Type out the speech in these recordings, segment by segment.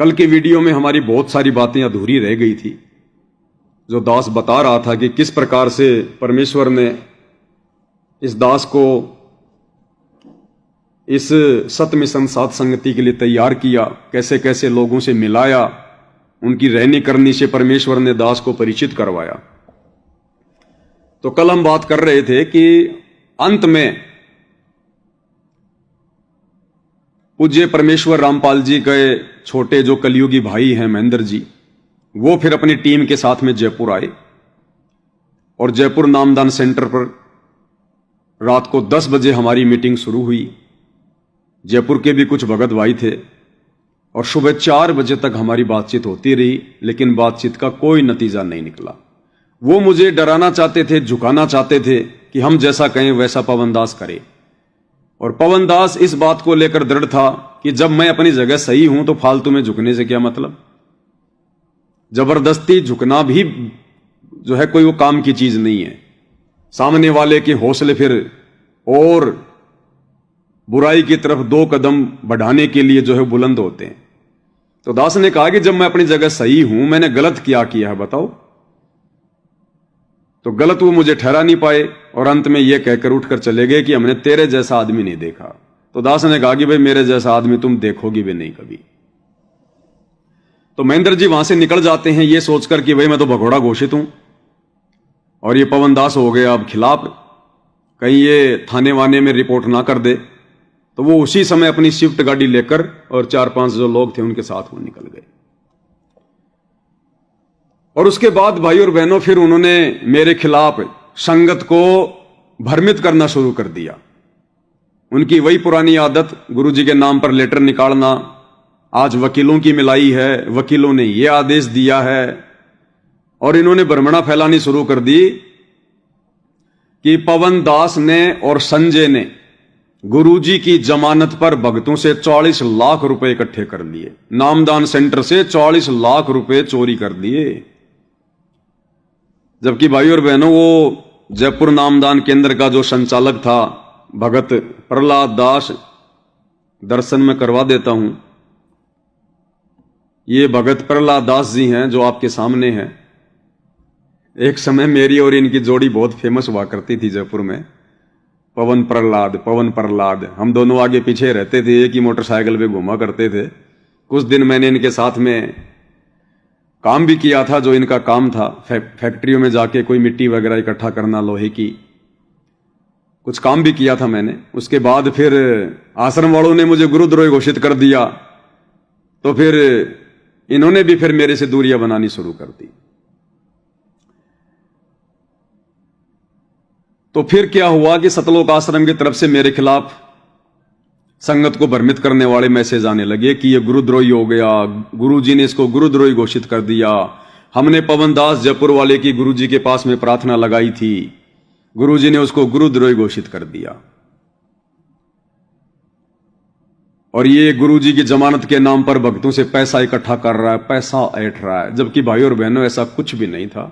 कल के वीडियो में हमारी बहुत सारी बातें अधूरी रह गई थी, जो दास बता रहा था कि किस प्रकार से परमेश्वर ने इस दास को इस सत मिशन सात संगति के लिए तैयार किया, कैसे कैसे लोगों से मिलाया, उनकी रहनी करनी से परमेश्वर ने दास को परिचित करवाया। तो कल हम बात कर रहे थे कि अंत में पूज्य परमेश्वर रामपाल जी के छोटे जो कलयुगी भाई हैं महेंद्र जी, वो फिर अपनी टीम के साथ में जयपुर आए और जयपुर नामदान सेंटर पर रात को 10 बजे हमारी मीटिंग शुरू हुई। जयपुर के भी कुछ भगत भाई थे और सुबह 4 बजे तक हमारी बातचीत होती रही, लेकिन बातचीत का कोई नतीजा नहीं निकला। वो मुझे डराना चाहते थे, झुकाना चाहते थे कि हम जैसा कहें वैसा पवन दास करे, और पवन दास इस बात को लेकर दृढ़ था कि जब मैं अपनी जगह सही हूं तो फालतू में झुकने से क्या मतलब। जबरदस्ती झुकना भी जो है कोई वो काम की चीज नहीं है। सामने वाले के हौसले फिर और बुराई की तरफ 2 कदम बढ़ाने के लिए जो है बुलंद होते हैं। तो दास ने कहा कि जब मैं अपनी जगह सही हूं, मैंने गलत क्या किया है बताओ। तो गलत वो मुझे ठहरा नहीं पाए और अंत में ये कहकर उठकर चले गए कि हमने तेरे जैसा आदमी नहीं देखा। तो दास ने कहा कि भाई मेरे जैसा आदमी तुम देखोगी भी नहीं कभी। तो महेंद्र जी वहां से निकल जाते हैं ये सोचकर कि भाई मैं तो भगोड़ा घोषित हूं और ये पवन दास हो गया अब खिलाफ, कहीं ये थाने वाने में रिपोर्ट ना कर दे। तो वो उसी समय अपनी स्विफ्ट गाड़ी लेकर और 4-5 जो लोग थे उनके साथ वो निकल गए। और उसके बाद भाई और बहनों फिर उन्होंने मेरे खिलाफ संगत को भ्रमित करना शुरू कर दिया। उनकी वही पुरानी आदत, गुरुजी के नाम पर लेटर निकालना, आज वकीलों की मिलाई है, वकीलों ने यह आदेश दिया है, और इन्होंने भ्रमणा फैलानी शुरू कर दी कि पवन दास ने और संजय ने गुरुजी की जमानत पर भक्तों से 40 लाख रुपए इकट्ठे कर लिए, नामदान सेंटर से 40 लाख रुपए चोरी कर दिए। जबकि भाई और बहनों वो जयपुर नामदान केंद्र का जो संचालक था भगत प्रहलाद दास, दर्शन में करवा देता हूं, ये भगत प्रहलाद दास जी हैं जो आपके सामने हैं। एक समय मेरी और इनकी जोड़ी बहुत फेमस हुआ करती थी जयपुर में, पवन प्रहलाद। हम दोनों आगे पीछे रहते थे, एक ही मोटरसाइकिल पे घुमा करते थे। कुछ दिन मैंने इनके साथ में काम भी किया था, जो इनका काम था फैक्ट्रियों में जाके कोई मिट्टी वगैरह इकट्ठा करना, लोहे की कुछ काम भी किया था मैंने। उसके बाद फिर आश्रम वालों ने मुझे गुरुद्रोही घोषित कर दिया, तो फिर इन्होंने भी फिर मेरे से दूरियां बनानी शुरू कर दी। तो फिर क्या हुआ कि सतलोक आश्रम की तरफ से मेरे खिलाफ संगत को भ्रमित करने वाले मैसेज आने लगे कि ये गुरुद्रोही हो गया, गुरुजी ने इसको गुरुद्रोही घोषित कर दिया, हमने पवन दास जयपुर वाले की गुरुजी के पास में प्रार्थना लगाई थी, गुरुजी ने उसको गुरुद्रोही घोषित कर दिया, और ये गुरुजी की जमानत के नाम पर भक्तों से पैसा इकट्ठा कर रहा है, पैसा ऐंठ रहा है। जबकि भाई और बहनों ऐसा कुछ भी नहीं था।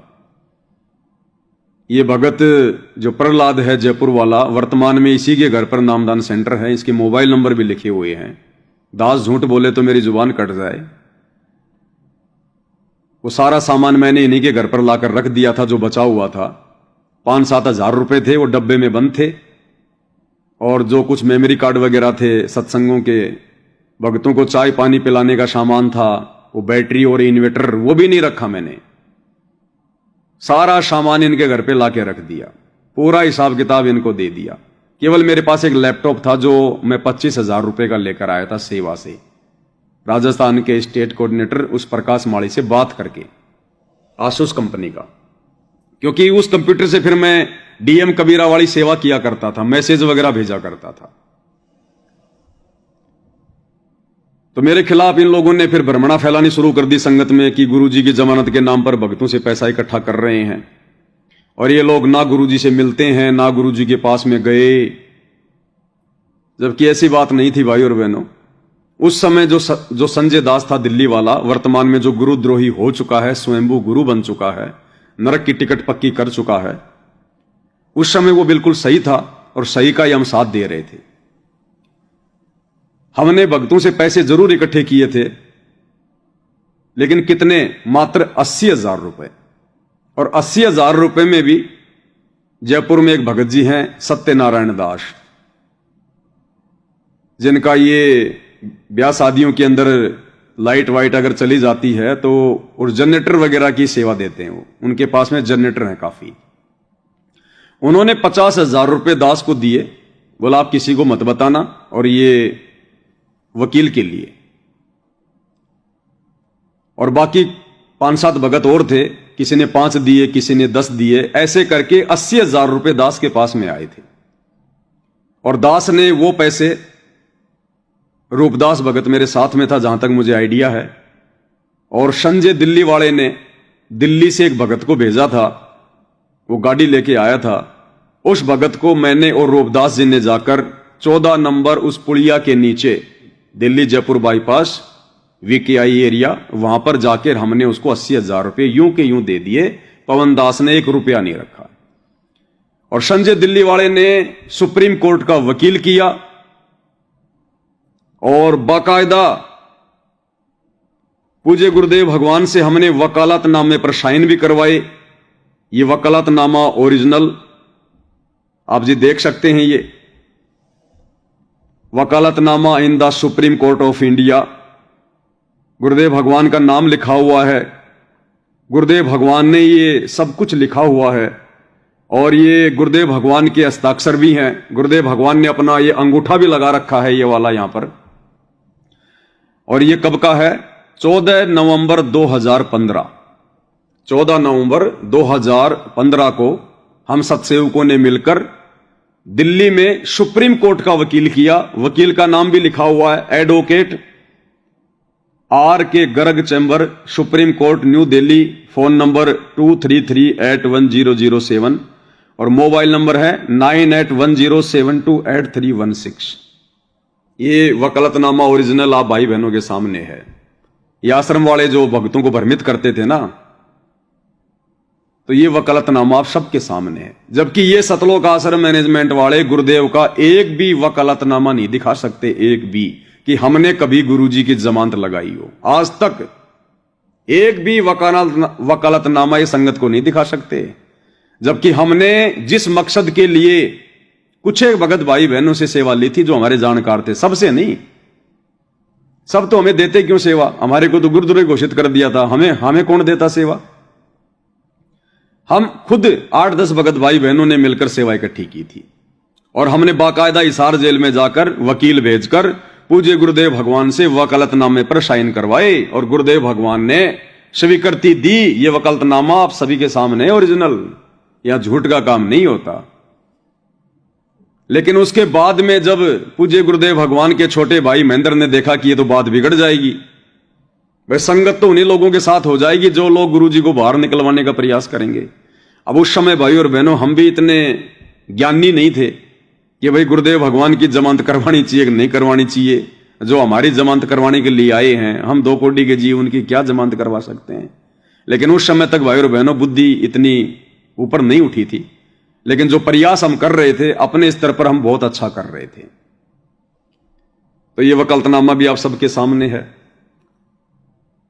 ये भगत जो प्रहलाद है जयपुर वाला, वर्तमान में इसी के घर पर नामदान सेंटर है, इसके मोबाइल नंबर भी लिखे हुए हैं। दास झूठ बोले तो मेरी जुबान कट जाए। वो सारा सामान मैंने इन्हीं के घर पर लाकर रख दिया था, जो बचा हुआ था। 5-7 हजार रुपए थे, वो डब्बे में बंद थे, और जो कुछ मेमोरी कार्ड वगैरह थे सत्संगों के, भक्तों को चाय पानी पिलाने का सामान था, वो बैटरी और इन्वर्टर, वो भी नहीं रखा मैंने। सारा सामान इनके घर पे लाके रख दिया, पूरा हिसाब किताब इनको दे दिया। केवल मेरे पास एक लैपटॉप था जो मैं 25 हजार रुपए का लेकर आया था सेवा से, राजस्थान के स्टेट कोऑर्डिनेटर उस प्रकाश माड़ी से बात करके, आसूस कंपनी का। क्योंकि उस कंप्यूटर से फिर मैं डीएम कबीरा वाली सेवा किया करता था, मैसेज वगैरह भेजा करता था। तो मेरे खिलाफ इन लोगों ने फिर भ्रमणा फैलानी शुरू कर दी संगत में कि गुरुजी की जमानत के नाम पर भक्तों से पैसा इकट्ठा कर रहे हैं, और ये लोग ना गुरुजी से मिलते हैं, ना गुरुजी के पास में गए। जबकि ऐसी बात नहीं थी भाई और बहनों। उस समय जो संजय दास था दिल्ली वाला, वर्तमान में जो गुरुद्रोही हो चुका है, स्वयंभू गुरु बन चुका है, नरक की टिकट पक्की कर चुका है, उस समय वो बिल्कुल सही था और सही का ही हम साथ दे रहे थे। हमने भक्तों से पैसे जरूर इकट्ठे किए थे, लेकिन कितने? मात्र 80,000 रुपए। और 80,000 रुपए में भी जयपुर में एक भगत जी हैं सत्यनारायण दास, जिनका ये ब्याह शादियों के अंदर लाइट वाइट अगर चली जाती है तो और जनरेटर वगैरह की सेवा देते हैं। वो उनके पास में जनरेटर है काफी। उन्होंने 50,000 रुपए दास को दिए, बोला आप किसी को मत बताना, और ये वकील के लिए। और बाकी 5-7 भगत और थे, किसी ने 5 दिए, किसी ने 10 दिए, ऐसे करके 80,000 रुपए दास के पास में आए थे। और दास ने वो पैसे, रूपदास भगत मेरे साथ में था जहां तक मुझे आइडिया है, और संजय दिल्ली वाले ने दिल्ली से एक भगत को भेजा था, वो गाड़ी लेके आया था। उस भगत को मैंने और रूपदास जी ने जाकर 14 नंबर उस पुलिया के नीचे, Delhi Jaipur bypass VKI area, वहां पर जाकर हमने उसको 80,000 रुपए यूं के यूं दे दिए। पवन दास ने 1 रुपया नहीं रखा। और संजय दिल्ली वाले ने सुप्रीम कोर्ट का वकील किया और बाकायदा पूज्य गुरुदेव भगवान से हमने वकालतनामे पर साइन भी करवाए। ये वकालतनामा ओरिजिनल आप जी देख सकते हैं। ये वकालतनामा in the Supreme Court of India, गुरुदेव भगवान का नाम लिखा हुआ है, गुरुदेव भगवान ने ये सब कुछ लिखा हुआ है, और ये गुरुदेव भगवान के हस्ताक्षर भी हैं। गुरुदेव भगवान ने अपना ये अंगूठा भी लगा रखा है, ये वाला यहां पर। और ये कब का है? 14 नवंबर 2015। 14 नवंबर 2015 को हम सत्सेवकों ने मिलकर दिल्ली में सुप्रीम कोर्ट का वकील किया। वकील का नाम भी लिखा हुआ है, एडवोकेट आर के Garg chamber, supreme court, new Delhi. Phone number 23381007 और मोबाइल नंबर है 9810728316। ये वकालतनामा ओरिजिनल आप भाई बहनों के सामने है। ये आश्रम वाले जो भक्तों को भ्रमित करते थे ना, तो ये वकालतनामा आप सबके सामने है। जबकि ये सतलोक आश्रम मैनेजमेंट वाले गुरुदेव का एक भी वकालतनामा नहीं दिखा सकते, एक भी, कि हमने कभी गुरुजी की जमानत लगाई हो। आज तक एक भी वकालतनामा ये संगत को नहीं दिखा सकते। जबकि हमने जिस मकसद के लिए कुछ एक भगत भाई बहनों से सेवा ली थी, जो हमारे जानकार थे, सबसे नहीं। सब तो हमें देते क्यों सेवा? हमारे को तो गुरुद्वारे घोषित कर दिया था, हमें कौन देता सेवा? हम खुद 8-10 भगत भाई बहनों ने मिलकर सेवा इकट्ठी की थी। और हमने बाकायदा हिसार जेल में जाकर वकील भेजकर पूज्य गुरुदेव भगवान से वकालतनामे पर साइन करवाए, और गुरुदेव भगवान ने स्वीकृति दी। ये वकालतनामा आप सभी के सामने ओरिजिनल, यहां झूठ का काम नहीं होता। लेकिन उसके बाद में जब पूज्य गुरुदेव भगवान के छोटे भाई महेंद्र ने देखा कि ये तो बात बिगड़ जाएगी, वह संगत तो उन्हीं लोगों के साथ हो जाएगी जो लोग गुरुजी को बाहर निकलवाने का प्रयास करेंगे। अब उस समय भाई और बहनों, हम भी इतने ज्ञानी नहीं थे कि भाई गुरुदेव भगवान की जमानत करवानी चाहिए कि नहीं करवानी चाहिए। जो हमारी जमानत करवाने के लिए आए हैं, हम 2 कोटि के जीव, उनकी क्या जमानत करवा सकते हैं? लेकिन उस समय तक भाई और बहनों बुद्धि इतनी ऊपर नहीं उठी थी। लेकिन जो प्रयास हम कर रहे थे अपने स्तर पर, हम बहुत अच्छा कर रहे थे। तो ये वकालतनामा भी आप सबके सामने है।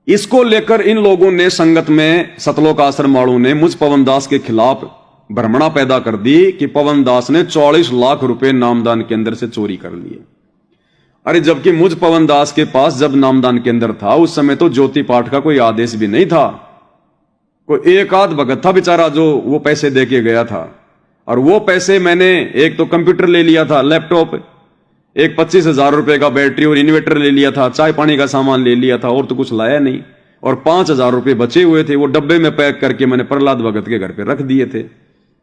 इसको लेकर इन लोगों ने संगत में, सतलोक आश्रम वालों ने मुझ पवन दास के खिलाफ भ्रमणा पैदा कर दी कि पवन दास ने 44 लाख रुपए नामदान केंद्र से चोरी कर लिए। अरे जबकि मुझ पवन दास के पास जब नामदान केंद्र था, उस समय तो ज्योति पाठ का कोई आदेश भी नहीं था। कोई एक आध भगत था बेचारा जो वो पैसे दे के गया था। और वो पैसे मैंने एक तो कंप्यूटर ले लिया था, लैपटॉप, एक 25,000 रुपए का बैटरी और इन्वर्टर ले लिया था, चाय पानी का सामान ले लिया था, और तो कुछ लाया नहीं। और 5,000 रुपए बचे हुए थे, वो डब्बे में पैक करके मैंने प्रहलाद भगत के घर पे रख दिए थे।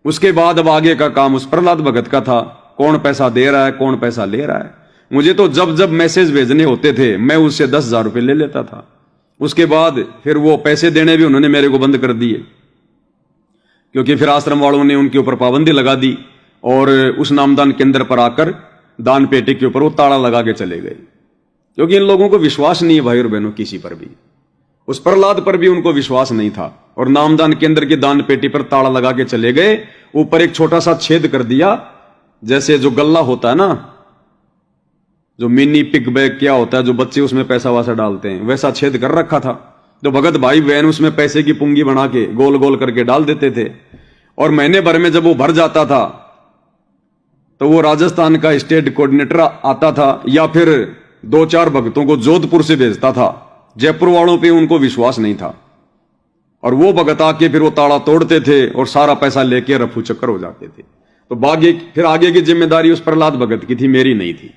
उसके बाद अब आगे का काम उस प्रहलाद भगत का था, कौन पैसा दे रहा है, कौन पैसा ले रहा है। मुझे तो जब जब मैसेज भेजने होते थे, मैं उससे 10,000 रुपए ले लेता था। उसके बाद फिर वो पैसे देने भी उन्होंने मेरे को बंद कर दिए, क्योंकि फिर आश्रम वालों ने उनके ऊपर पाबंदी लगा दी, और उस नामदान केंद्र पर आकर दान पेटी के ऊपर वो ताला लगा के चले गए। क्योंकि इन लोगों को विश्वास नहीं है भाई और बहनों, किसी पर भी। उस प्रहलाद पर भी उनको विश्वास नहीं था, और नामदान केंद्र की दान पेटी पर ताला लगा के चले गए। ऊपर एक छोटा सा छेद कर दिया, जैसे जो गल्ला होता है ना, जो मिनी पिग बैग क्या होता है, जो बच्चे उसमें पैसा वैसा डालते हैं, वैसा छेद कर रखा था। तो भगत भाई बहन उसमें पैसे की पुंगी बना के गोल गोल करके डाल देते थे, और महीने भर में जब वो भर जाता था तो वो राजस्थान का स्टेट कोऑर्डिनेटर आता था, या फिर 2-4 भक्तों को जोधपुर से भेजता था। जयपुर वालों पे उनको विश्वास नहीं था, और वो भगत आके फिर वो ताला तोड़ते थे और सारा पैसा लेके रफू चक्कर हो जाते थे। तो फिर आगे की जिम्मेदारी उस प्रहलाद भगत की थी, मेरी नहीं थी।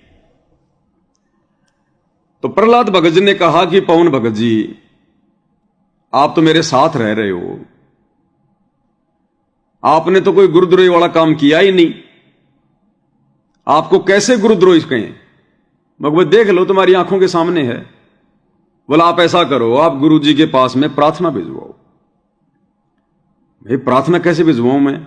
तो प्रहलाद भगत जी ने कहा कि पवन भगत जी, आप तो मेरे साथ रह रहे हो, आपने तो कोई गुरुद्रोही वाला काम किया ही नहीं, आपको कैसे गुरुद्रोही कहें? भगवत देख लो, तुम्हारी आंखों के सामने है। बोला आप ऐसा करो, आप गुरु जी के पास में प्रार्थना भिजवाओ। भाई प्रार्थना कैसे भिजवाऊं मैं?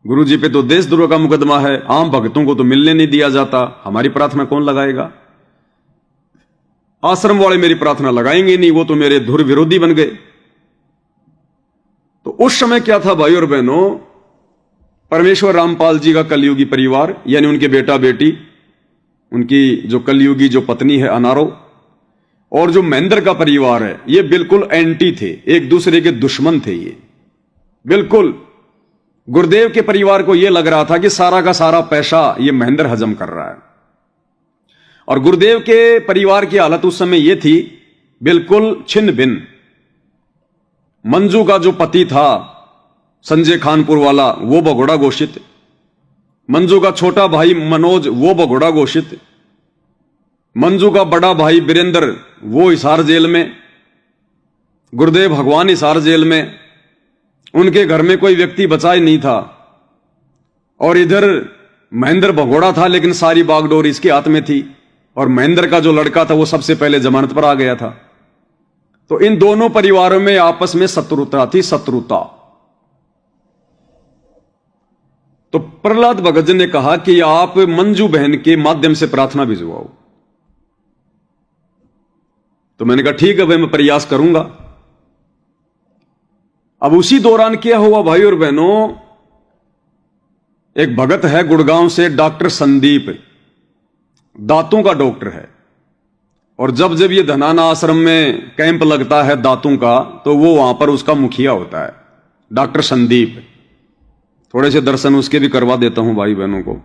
गुरु जी पे तो देशद्रोह का मुकदमा है, आम भक्तों को तो मिलने नहीं दिया जाता, हमारी प्रार्थना कौन लगाएगा? आश्रम वाले मेरी प्रार्थना लगाएंगे नहीं, वो तो मेरे धुर विरोधी बन गए। तो उस समय क्या था भाई और बहनों, परमेश्वर रामपाल जी का कलयुगी परिवार, यानी उनके बेटा बेटी, उनकी जो कलयुगी जो पत्नी है अनारो, और जो महेंद्र का परिवार है, ये बिल्कुल एंटी थे, एक दूसरे के दुश्मन थे। ये बिल्कुल गुरुदेव के परिवार को यह लग रहा था कि सारा का सारा पैसा ये महेंद्र हजम कर रहा है, और गुरुदेव के परिवार की हालत उस समय यह थी बिल्कुल छिन्न भिन्न। मंजू का जो पति था संजय खानपुर वाला, वो भगोड़ा घोषित। मंजू का छोटा भाई मनोज, वो भगोड़ा घोषित। मंजू का बड़ा भाई वीरेंद्र, वो हिसार जेल में। गुरुदेव भगवान हिसार जेल में। उनके घर में कोई व्यक्ति बचा ही नहीं था। और इधर महेंद्र भगोड़ा था, लेकिन सारी बागडोर इसके हाथ में थी, और महेंद्र का जो लड़का था वो सबसे पहले जमानत पर आ गया था। तो इन दोनों परिवारों में आपस में शत्रुता थी, शत्रुता। तो प्रहलाद भगत जी ने कहा कि आप मंजू बहन के माध्यम से प्रार्थना भिजवाओ। तो मैंने कहा ठीक है भाई, मैं प्रयास करूंगा। अब उसी दौरान क्या हुआ भाई और बहनों, एक भगत है गुड़गांव से, डॉक्टर संदीप, दांतों का डॉक्टर है। और जब जब ये धनाना आश्रम में कैंप लगता है दांतों का, तो वो वहां पर उसका मुखिया होता है, डॉक्टर संदीप। थोड़े से दर्शन उसके भी करवा देता हूं भाई बहनों को।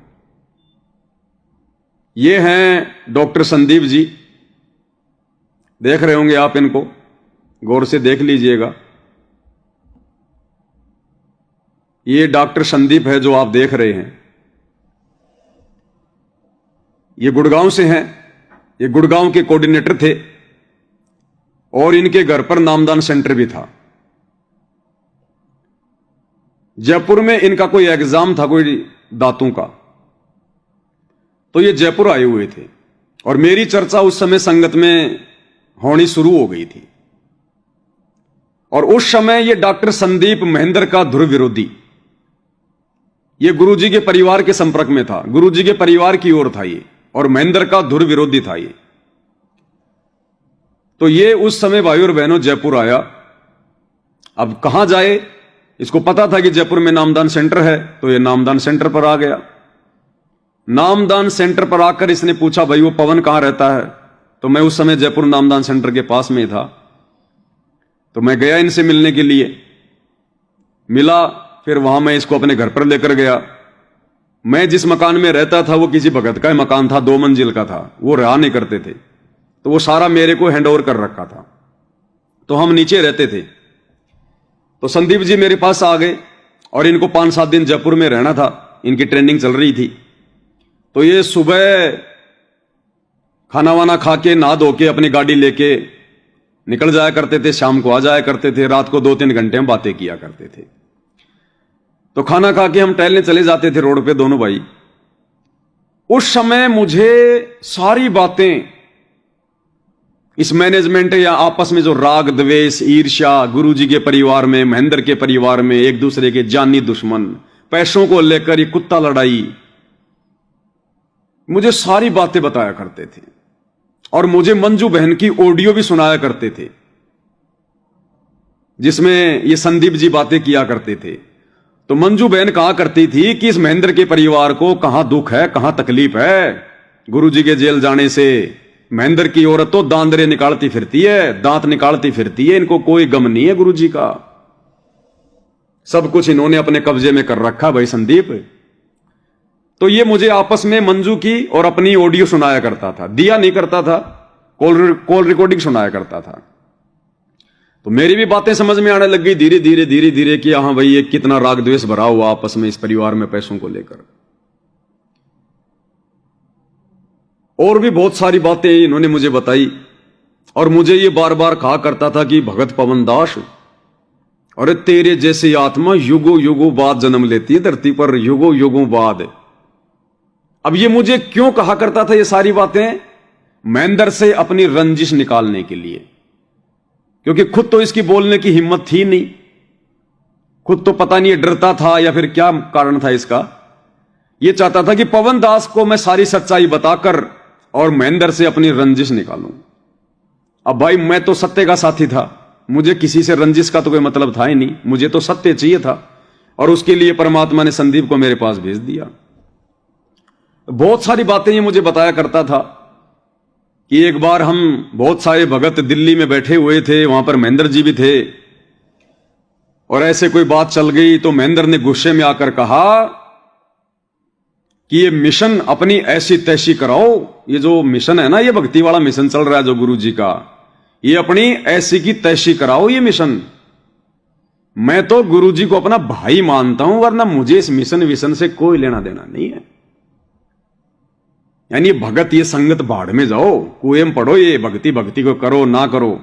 ये हैं डॉक्टर संदीप जी, देख रहे होंगे आप इनको, गौर से देख लीजिएगा। ये डॉक्टर संदीप है जो आप देख रहे हैं, ये गुड़गांव से हैं। ये गुड़गांव के कोऑर्डिनेटर थे, और इनके घर पर नामदान सेंटर भी था। जयपुर में इनका कोई एग्जाम था, कोई दांतों का, तो ये जयपुर आए हुए थे। और मेरी चर्चा उस समय संगत में होनी शुरू हो गई थी। और उस समय ये डॉक्टर संदीप महेंद्र का ध्रुव विरोधी, ये गुरुजी के परिवार के संपर्क में था, गुरुजी के परिवार की ओर था ये, और महेंद्र का ध्रुव विरोधी था ये। तो ये उस समय भाई और बहनों जयपुर आया। अब कहां जाए, इसको पता था कि जयपुर में नामदान सेंटर है, तो ये नामदान सेंटर पर आ गया। नामदान सेंटर पर आकर इसने पूछा भाई वो पवन कहां रहता है? तो मैं उस समय जयपुर नामदान सेंटर के पास में था। तो मैं गया इनसे मिलने के लिए, मिला, फिर वहां मैं इसको अपने घर पर लेकर गया। मैं जिस मकान में रहता था वो किसी भगत का मकान था, 2 मंजिल का था, वो रहा नहीं करते थे, तो वो सारा मेरे को हैंडओवर कर रखा था। तो हम नीचे रहते थे। तो संदीप जी मेरे पास आ गए, और इनको 5-7 दिन जयपुर में रहना था, इनकी ट्रेनिंग चल रही थी। तो ये सुबह खाना वाना खा के नहा धो के अपनी गाड़ी लेके निकल जाया करते थे, शाम को आ जाया करते थे, रात को 2-3 घंटे हम बातें किया करते थे। तो खाना खा के हम टहलने चले जाते थे रोड पे दोनों भाई। उस समय मुझे सारी बातें, इस मैनेजमेंट या आपस में जो राग द्वेष ईर्ष्या, गुरुजी के परिवार में, महेंद्र के परिवार में एक दूसरे के जानी दुश्मन, पैसों को लेकर ये कुत्ता लड़ाई, मुझे सारी बातें बताया करते थे। और मुझे मंजू बहन की ऑडियो भी सुनाया करते थे, जिसमें ये संदीप जी बातें किया करते थे। तो मंजू बहन कहा करती थी कि इस महेंद्र के परिवार को कहां दुख है, कहां तकलीफ है गुरुजी के जेल जाने से, महेंद्र की औरत तो दांदरे निकालती फिरती है, दांत निकालती फिरती है, इनको कोई गम नहीं है गुरुजी का। सब कुछ इन्होंने अपने कब्जे में कर रखा भाई संदीप। तो ये मुझे आपस में मंजू की और अपनी ऑडियो सुनाया करता था, दिया नहीं करता था, कॉल रिकॉर्डिंग सुनाया करता था। तो मेरी भी बातें समझ में आने लग गई धीरे धीरे कि हाँ भाई ये कितना राग द्वेष भरा हुआ आपस में इस परिवार में पैसों को लेकर। और भी बहुत सारी बातें इन्होंने मुझे बताई और मुझे ये बार बार कहा करता था कि भगत पवन दास, अरे तेरे जैसी आत्मा युगों युगों बाद जन्म लेती है धरती पर, युगों युगों बाद। अब ये मुझे क्यों कहा करता था ये सारी बातें? महेंद्र से अपनी रंजिश निकालने के लिए, क्योंकि खुद तो इसकी बोलने की हिम्मत थी नहीं, खुद तो पता नहीं डरता था या फिर क्या कारण था इसका। ये चाहता था कि पवन दास को मैं सारी सच्चाई बताकर और महेंद्र से अपनी रंजिश निकालूं। अब भाई मैं तो सत्य का साथी था, मुझे किसी से रंजिश का तो कोई मतलब था ही नहीं, मुझे तो सत्य चाहिए था और उसके लिए परमात्मा ने संदीप को मेरे पास भेज दिया। बहुत सारी बातें ये मुझे बताया करता था कि एक बार हम बहुत सारे भगत दिल्ली में बैठे हुए थे, वहां पर महेंद्र जी भी थे, और ऐसे कोई बात चल गई तो महेंद्र ने गुस्से में आकर कहा कि ये मिशन अपनी ऐसी तैसी कराओ, ये जो मिशन है ना, ये भक्ति वाला मिशन चल रहा है जो गुरु जी का, ये अपनी ऐसी की तैसी कराओ ये मिशन। मैं तो गुरु जी को अपना भाई मानता हूं, वरना मुझे इस मिशन विशन से कोई लेना देना नहीं है। यानी भगत ये संगत भाड़ में जाओ, कुएं में पढ़ो, ये भक्ति भक्ति को करो ना करो,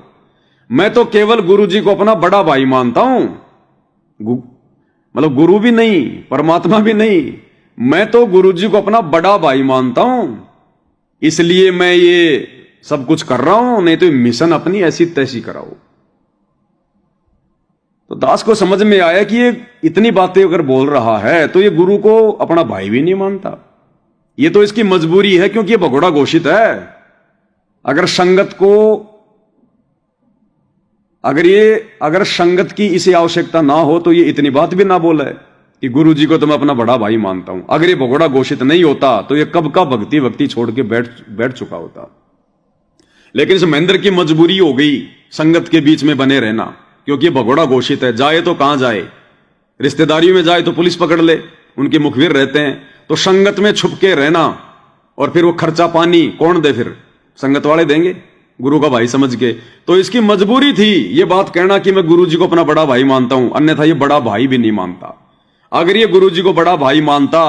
मैं तो केवल गुरु जी को अपना बड़ा भाई मानता हूं। मतलब गुरु भी नहीं, परमात्मा भी नहीं, मैं तो गुरु जी को अपना बड़ा भाई मानता हूं, इसलिए मैं ये सब कुछ कर रहा हूं, नहीं तो मिशन अपनी ऐसी तैसी कराओ। तो दास को समझ में आया कि ये इतनी बातें अगर बोल रहा है तो ये गुरु को अपना भाई भी नहीं मानता, ये तो इसकी मजबूरी है, क्योंकि ये भगोड़ा घोषित है। अगर संगत को अगर संगत की इसे आवश्यकता ना हो तो ये इतनी बात भी ना बोले कि गुरु जी को तो मैं अपना बड़ा भाई मानता हूं। अगर ये भगोड़ा घोषित नहीं होता तो ये कब का भक्ति छोड़ के बैठ चुका होता। लेकिन इस महेंद्र की मजबूरी हो गई संगत के बीच में बने रहना, क्योंकि ये भगोड़ा घोषित है, जाए तो कहां जाए, रिश्तेदारियों में जाए तो पुलिस पकड़ ले, उनके मुखबिर रहते हैं, तो संगत में छुप के रहना, और फिर वो खर्चा पानी कौन दे, फिर संगत वाले देंगे गुरु का भाई समझ के। तो इसकी मजबूरी थी ये बात कहना कि मैं गुरु जी को अपना बड़ा भाई मानता हूं, अन्यथा ये बड़ा भाई भी नहीं मानता। अगर ये गुरु जी को बड़ा भाई मानता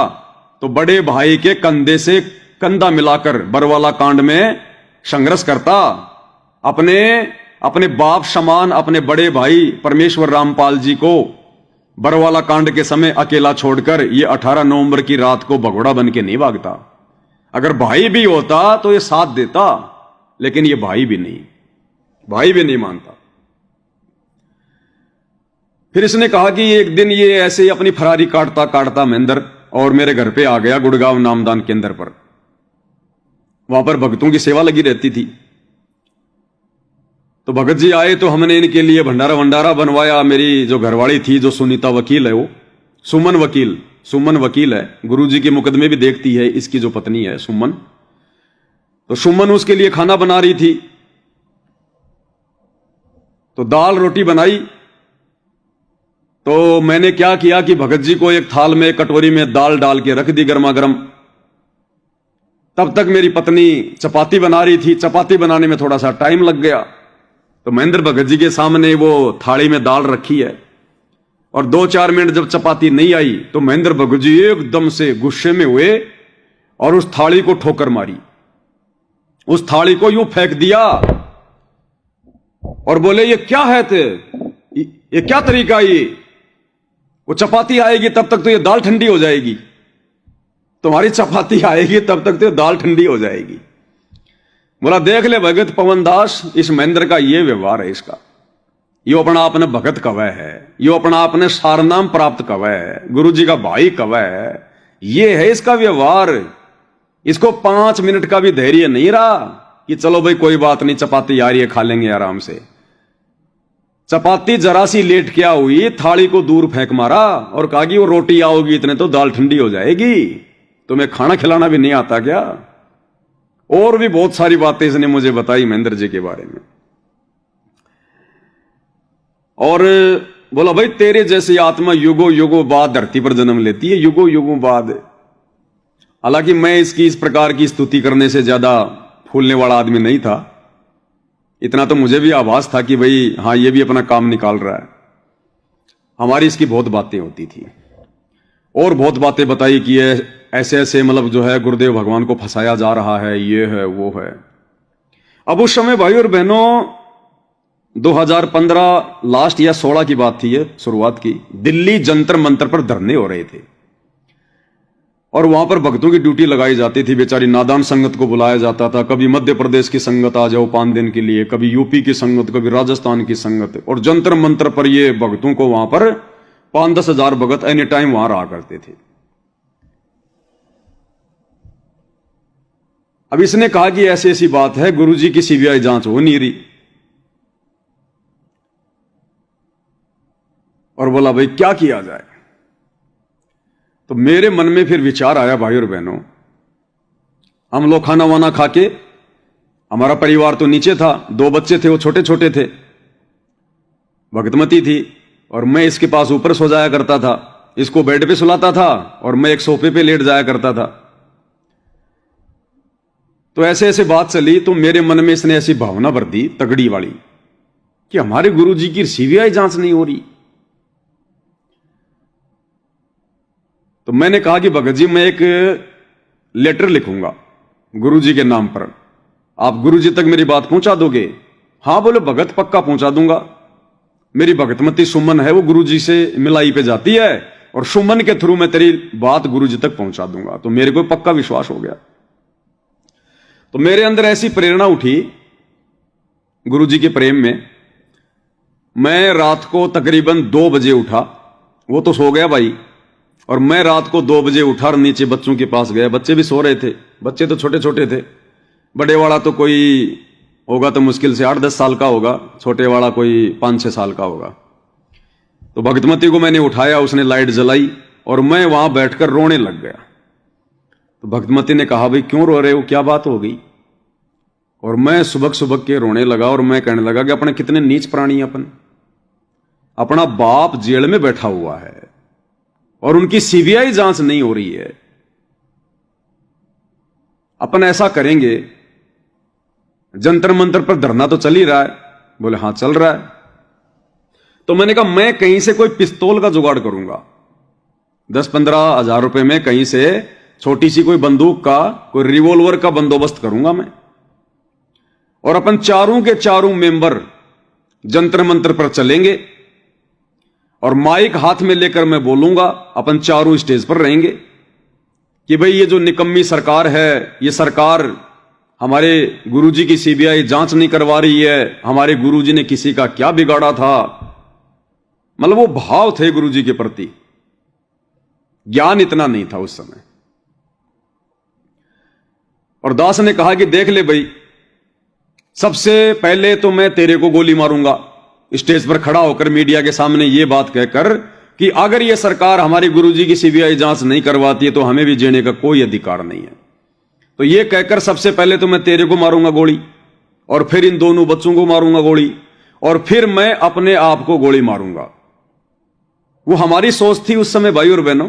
तो बड़े भाई के कंधे से कंधा मिलाकर बरवाला कांड में संघर्ष करता, अपने बाप समान अपने बड़े भाई परमेश्वर रामपाल जी को बरवाला कांड के समय अकेला छोड़कर ये 18 नवंबर की रात को भगोड़ा बन के नहीं भागता। अगर भाई भी होता तो ये साथ देता, लेकिन ये भाई भी नहीं मानता। फिर इसने कहा कि एक दिन ये ऐसे ही अपनी फरारी काटता महेंद्र और मेरे घर पे आ गया गुड़गांव नामदान केंद्र पर। वहां पर भक्तों की सेवा लगी रहती थी। तो भगत जी आए तो हमने इनके लिए भंडारा वंडारा बनवाया। मेरी जो घरवाली थी, जो सुनीता वकील है, वो सुमन वकील है, गुरुजी के मुकदमे भी देखती है, इसकी जो पत्नी है सुमन, तो सुमन उसके लिए खाना बना रही थी। तो दाल रोटी बनाई। तो मैंने क्या किया कि भगत जी को एक थाल में कटोरी में दाल डाल के रख दी गर्मा गर्म। तब तक मेरी पत्नी चपाती बना रही थी। चपाती बनाने में थोड़ा सा टाइम लग गया। तो महेंद्र भगत जी के सामने वो थाली में दाल रखी है और 2-4 मिनट जब चपाती नहीं आई तो महेंद्र भगत जी एकदम से गुस्से में हुए और उस थाली को ठोकर मारी। उस थाली को यूं फेंक दिया और बोले, ये क्या है ये क्या तरीका है ये? वो चपाती आएगी तब तक तो ये दाल ठंडी हो जाएगी, तुम्हारी चपाती आएगी तब तक तो ये दाल ठंडी हो जाएगी। बोला, देख ले भगत पवन दास, इस महेंद्र का ये व्यवहार है इसका। यो अपना आपने भगत कवय है, यो अपना आपने सारनाम प्राप्त कवय है, गुरु जी का भाई कवय है, ये है इसका व्यवहार। इसको 5 मिनट का भी धैर्य नहीं रहा कि चलो भाई कोई बात नहीं, चपाती आ रही है, खा लेंगे आराम से। चपाती जरा सी लेट क्या हुई, थाली को दूर फेंक मारा और कहा कि वो रोटी आओगी इतने तो दाल ठंडी हो जाएगी, तुम्हें खाना खिलाना भी नहीं आता क्या? और भी बहुत सारी बातें इसने मुझे बताई महेंद्र जी के बारे में। और बोला भाई तेरे जैसी आत्मा युगों युगों बाद धरती पर जन्म लेती है, युगों युगों बाद। हालांकि मैं इसकी इस प्रकार की स्तुति करने से ज्यादा फूलने वाला आदमी नहीं था। इतना तो मुझे भी आभास था कि भाई हाँ ये भी अपना काम निकाल रहा है। हमारी इसकी बहुत बातें होती थी और बहुत बातें बताई कि ऐसे ऐसे मतलब जो है गुरुदेव भगवान को फंसाया जा रहा है, ये है वो है। अब उस समय भाई और बहनों 2015 लास्ट या 16 की बात थी, ये शुरुआत की। दिल्ली जंतर मंतर पर धरने हो रहे थे और वहां पर भक्तों की ड्यूटी लगाई जाती थी। बेचारी नादान संगत को बुलाया जाता था, कभी मध्य प्रदेश की संगत आ जाओ 5 दिन के लिए, कभी यूपी की संगत, कभी राजस्थान की संगत, और जंतर मंतर पर ये भक्तों को वहां पर 5-10 हजार भगत एनी टाइम वहां रहा करते थे। अब इसने कहा कि ऐसी ऐसी बात है, गुरुजी की सीबीआई जांच हो नहीं रही। और बोला भाई क्या किया जाए। तो मेरे मन में फिर विचार आया भाई और बहनों, हम लोग खाना वाना खा के, हमारा परिवार तो नीचे था, 2 बच्चे थे, वो छोटे छोटे थे, भगतमती थी, और मैं इसके पास ऊपर सो जाया करता था, इसको बेड पे सुलाता था और मैं एक सोफे पे लेट जाया करता था। तो ऐसे ऐसे बात चली तो मेरे मन में इसने ऐसी भावना भर दी तगड़ी वाली कि हमारे गुरुजी की सीबीआई जांच नहीं हो रही। तो मैंने कहा कि भगत जी मैं एक लेटर लिखूंगा गुरुजी के नाम पर, आप गुरुजी तक मेरी बात पहुंचा दोगे? हां बोले भगत पक्का पहुंचा दूंगा। मेरी भगतमती सुमन है, वो गुरुजी से मिलाई पे जाती है और सुमन के थ्रू मैं तेरी बात गुरुजी तक पहुंचा दूंगा। तो मेरे को पक्का विश्वास हो गया। तो मेरे अंदर ऐसी प्रेरणा उठी गुरुजी के प्रेम में। मैं रात को तकरीबन 2 बजे उठा, वो तो सो गया भाई, और मैं रात को 2 बजे उठा और नीचे बच्चों के पास गया। बच्चे भी सो रहे थे, बच्चे तो छोटे छोटे थे, बड़े वाला तो कोई होगा तो मुश्किल से 8-10 साल का होगा, छोटे वाला कोई 5-6 साल का होगा। तो भगतमती को मैंने उठाया, उसने लाइट जलाई और मैं वहां बैठकर रोने लग गया। तो भगतमती ने कहा भाई क्यों रो रहे हो, क्या बात हो गई? और मैं सुबह सुबह के रोने लगा और मैं कहने लगा कि अपने कितने नीच प्राणी, अपना बाप जेल में बैठा हुआ है और उनकी सीबीआई जांच नहीं हो रही है। अपन ऐसा करेंगे, जंतर मंतर पर धरना तो चल ही रहा है। बोले हां चल रहा है। तो मैंने कहा मैं कहीं से कोई पिस्तौल का जुगाड़ करूंगा, 10-15 हजार रुपए में कहीं से छोटी सी कोई बंदूक का, कोई रिवॉल्वर का बंदोबस्त करूंगा मैं, और अपन चारों के चारों मेंबर जंतर मंतर पर चलेंगे और माइक हाथ में लेकर मैं बोलूंगा, अपन चारों स्टेज पर रहेंगे कि भाई ये जो निकम्मी सरकार है, ये सरकार हमारे गुरुजी की सीबीआई जांच नहीं करवा रही है, हमारे गुरुजी ने किसी का क्या बिगाड़ा था। मतलब वो भाव थे गुरुजी के प्रति, ज्ञान इतना नहीं था उस समय। और दास ने कहा कि देख ले भाई, सबसे पहले तो मैं तेरे को गोली मारूंगा, स्टेज पर खड़ा होकर मीडिया के सामने ये बात कहकर कि अगर ये सरकार हमारे गुरुजी की सीबीआई जांच नहीं करवाती है तो हमें भी जीने का कोई अधिकार नहीं है। तो ये कहकर सबसे पहले तो मैं तेरे को मारूंगा गोली, और फिर इन दोनों बच्चों को मारूंगा गोली, और फिर मैं अपने आप को गोली मारूंगा। वो हमारी सोच थी उस समय भाई और बहनों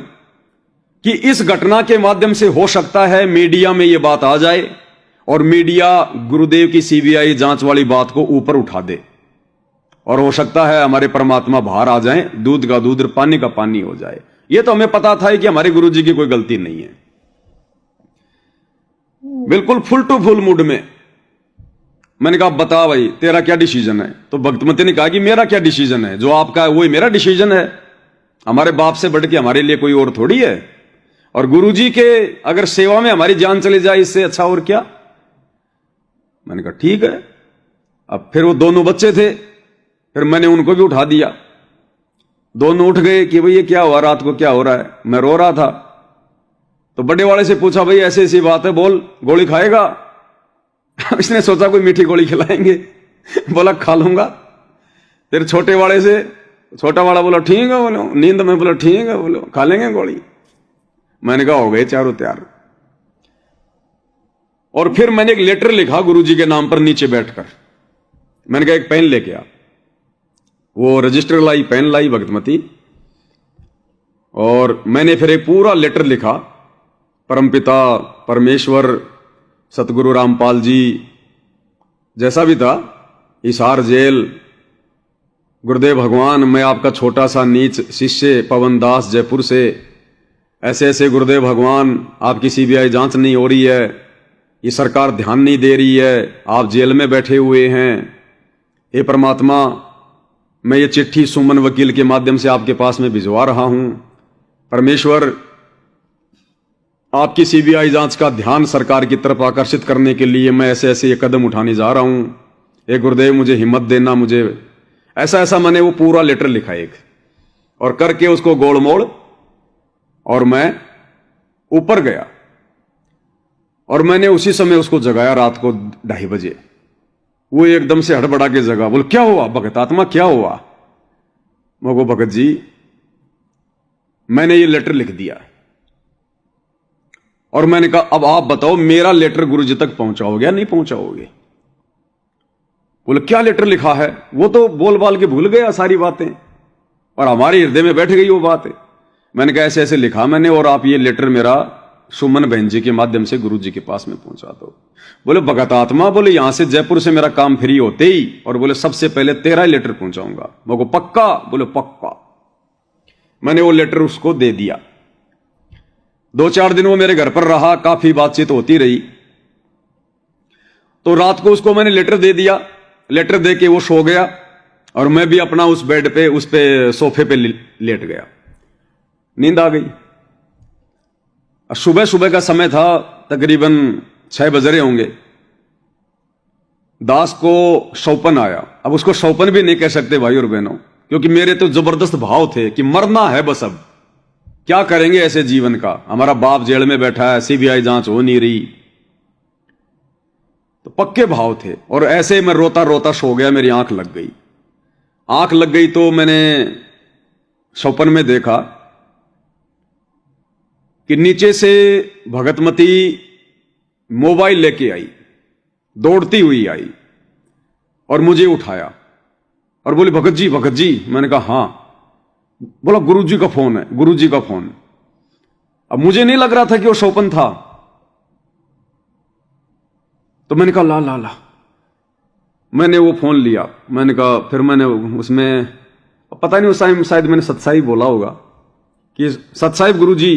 कि इस घटना के माध्यम से हो सकता है मीडिया में ये बात आ जाए और मीडिया गुरुदेव की सीबीआई जांच वाली बात को ऊपर उठा दे, और हो सकता है हमारे परमात्मा बाहर आ जाएं, दूध का दूध और पानी का पानी हो जाए। ये तो हमें पता था कि हमारे गुरुजी की कोई गलती नहीं है। बिल्कुल फुल टू फुल मूड में मैंने कहा बता भाई तेरा क्या डिसीजन है? तो भगतमती ने कहा कि मेरा क्या डिसीजन है, जो आपका है वही मेरा डिसीजन है। हमारे बाप से बढ़ के हमारे लिए कोई और थोड़ी है, और गुरुजी के अगर सेवा में हमारी जान चली जाए इससे अच्छा और क्या। मैंने कहा ठीक है। अब फिर वो दोनों बच्चे थे, फिर मैंने उनको भी उठा दिया। दोनों उठ गए कि भाई ये क्या हुआ, रात को क्या हो रहा है? मैं रो रहा था। तो बड़े वाले से पूछा भाई ऐसी ऐसी बात है, बोल गोली खाएगा? इसने सोचा कोई मीठी गोली खिलाएंगे, बोला खा लूंगा। फिर छोटे वाले से, छोटा वाला बोला ठीक है, बोलो नींद में, बोला ठीक है, बोलो खा लेंगे गोली। मैंने कहा हो गए चारों तैयार। और फिर मैंने एक लेटर लिखा गुरुजी के नाम पर नीचे बैठकर। मैंने कहा एक पेन लेके आ। वो रजिस्टर लाई, पेन लाई भगतमती, और मैंने फिर एक पूरा लेटर लिखा। परमपिता परमेश्वर सतगुरु रामपाल जी जैसा भी था, हिसार जेल, गुरुदेव भगवान, मैं आपका छोटा सा नीच शिष्य पवन दास जयपुर से, ऐसे ऐसे गुरुदेव भगवान, आपकी सीबीआई जांच नहीं हो रही है, ये सरकार ध्यान नहीं दे रही है, आप जेल में बैठे हुए हैं। हे परमात्मा, मैं ये चिट्ठी सुमन वकील के माध्यम से आपके पास में भिजवा रहा हूं। परमेश्वर, आपकी सीबीआई जांच का ध्यान सरकार की तरफ आकर्षित करने के लिए मैं ऐसे ऐसे ये कदम उठाने जा रहा हूं। हे गुरुदेव, मुझे हिम्मत देना, मुझे ऐसा ऐसा। मैंने वो पूरा लेटर लिखा एक, और करके उसको गोल मोड़, और मैं ऊपर गया। और मैंने उसी समय उसको जगाया रात को 2:30 बजे। वो एकदम से हड़बड़ा के जगा, बोल क्या हुआ भगत आत्मा, क्या हुआ? मैं को भगत जी, मैंने ये लेटर लिख दिया। और मैंने कहा अब आप बताओ, मेरा लेटर गुरुजी तक पहुंचाओगे या नहीं पहुंचाओगे? बोले क्या लेटर लिखा है? वो तो बोल बाल के भूल गया सारी बातें, और हमारे हृदय में बैठ गई वो बात है। मैंने कहा ऐसे ऐसे लिखा मैंने, और आप ये लेटर मेरा सुमन बहन जी के माध्यम से गुरुजी के पास में पहुंचा दो। बोले भगत आत्मा, बोले यहां से जयपुर से मेरा काम फ्री होते ही, और बोले सबसे पहले तेरा ही लेटर पहुंचाऊंगा। मैं को पक्का? बोले पक्का। मैंने वो लेटर उसको दे दिया। 2-4 दिन वो मेरे घर पर रहा, काफी बातचीत होती रही। तो रात को उसको मैंने लेटर दे दिया। लेटर दे के वो सो गया, और मैं भी अपना उस बेड पे, उस पे सोफे पे लेट गया। नींद आ गई। सुबह सुबह का समय था, तकरीबन 6 बज रहे होंगे। दास को सौपन आया। अब उसको सौपन भी नहीं कह सकते भाई और बहनों, क्योंकि मेरे तो जबरदस्त भाव थे कि मरना है बस, अब क्या करेंगे ऐसे जीवन का। हमारा बाप जेल में बैठा है, सीबीआई जांच हो नहीं रही, तो पक्के भाव थे। और ऐसे मैं रोता रोता सो गया। मेरी आंख लग गई। आंख लग गई तो मैंने सौपन में देखा कि नीचे से भगतमती मोबाइल लेके आई, दौड़ती हुई आई, और मुझे उठाया और बोली भगत जी, भगत जी। मैंने कहा हाँ। बोला गुरुजी का फोन है, गुरुजी का फोन। अब मुझे नहीं लग रहा था कि वो सौपन था, तो मैंने कहा ला ला ला। मैंने वो फोन लिया। मैंने कहा, फिर मैंने उसमें पता नहीं उस टाइम शायद मैंने सतसाई बोला होगा कि सतसाहिब गुरुजी।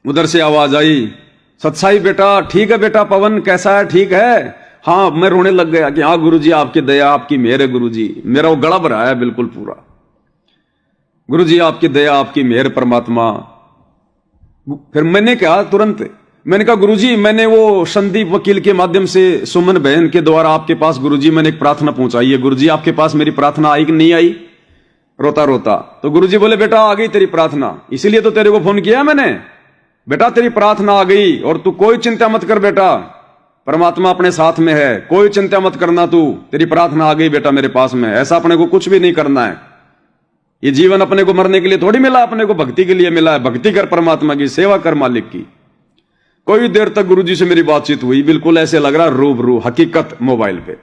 उधर से आवाज आई, सतसाई बेटा, ठीक है बेटा, पवन कैसा है, ठीक है? हाँ। मैं रोने लग गया कि हाँ गुरुजी, आपकी दया, आपकी मेहर है गुरुजी। मेरा वो गला भरा है बिल्कुल पूरा। गुरुजी आपकी दया, आपकी मेहर परमात्मा। फिर मैंने कहा तुरंत, मैंने कहा गुरुजी, मैंने वो संदीप वकील के माध्यम से सुमन बहन के द्वारा आपके पास गुरुजी मैंने एक प्रार्थना पहुंचाई है। गुरुजी आपके पास मेरी प्रार्थना आई कि नहीं आई? रोता रोता। तो गुरुजी बोले बेटा आ गई तेरी प्रार्थना, इसीलिए तो तेरे को फोन किया मैंने। बेटा तेरी प्रार्थना आ गई, और तू कोई चिंता मत कर बेटा, परमात्मा अपने साथ में है, कोई चिंता मत करना तू। तेरी प्रार्थना आ गई बेटा मेरे पास में। ऐसा अपने को कुछ भी नहीं करना है। ये जीवन अपने को मरने के लिए थोड़ी मिला, अपने को भक्ति के लिए मिला है। भक्ति कर परमात्मा की, सेवा कर मालिक की। कोई देर तक गुरुजी से मेरी बातचीत हुई, बिल्कुल ऐसे लग रहा रूबरू हकीकत मोबाइल पे।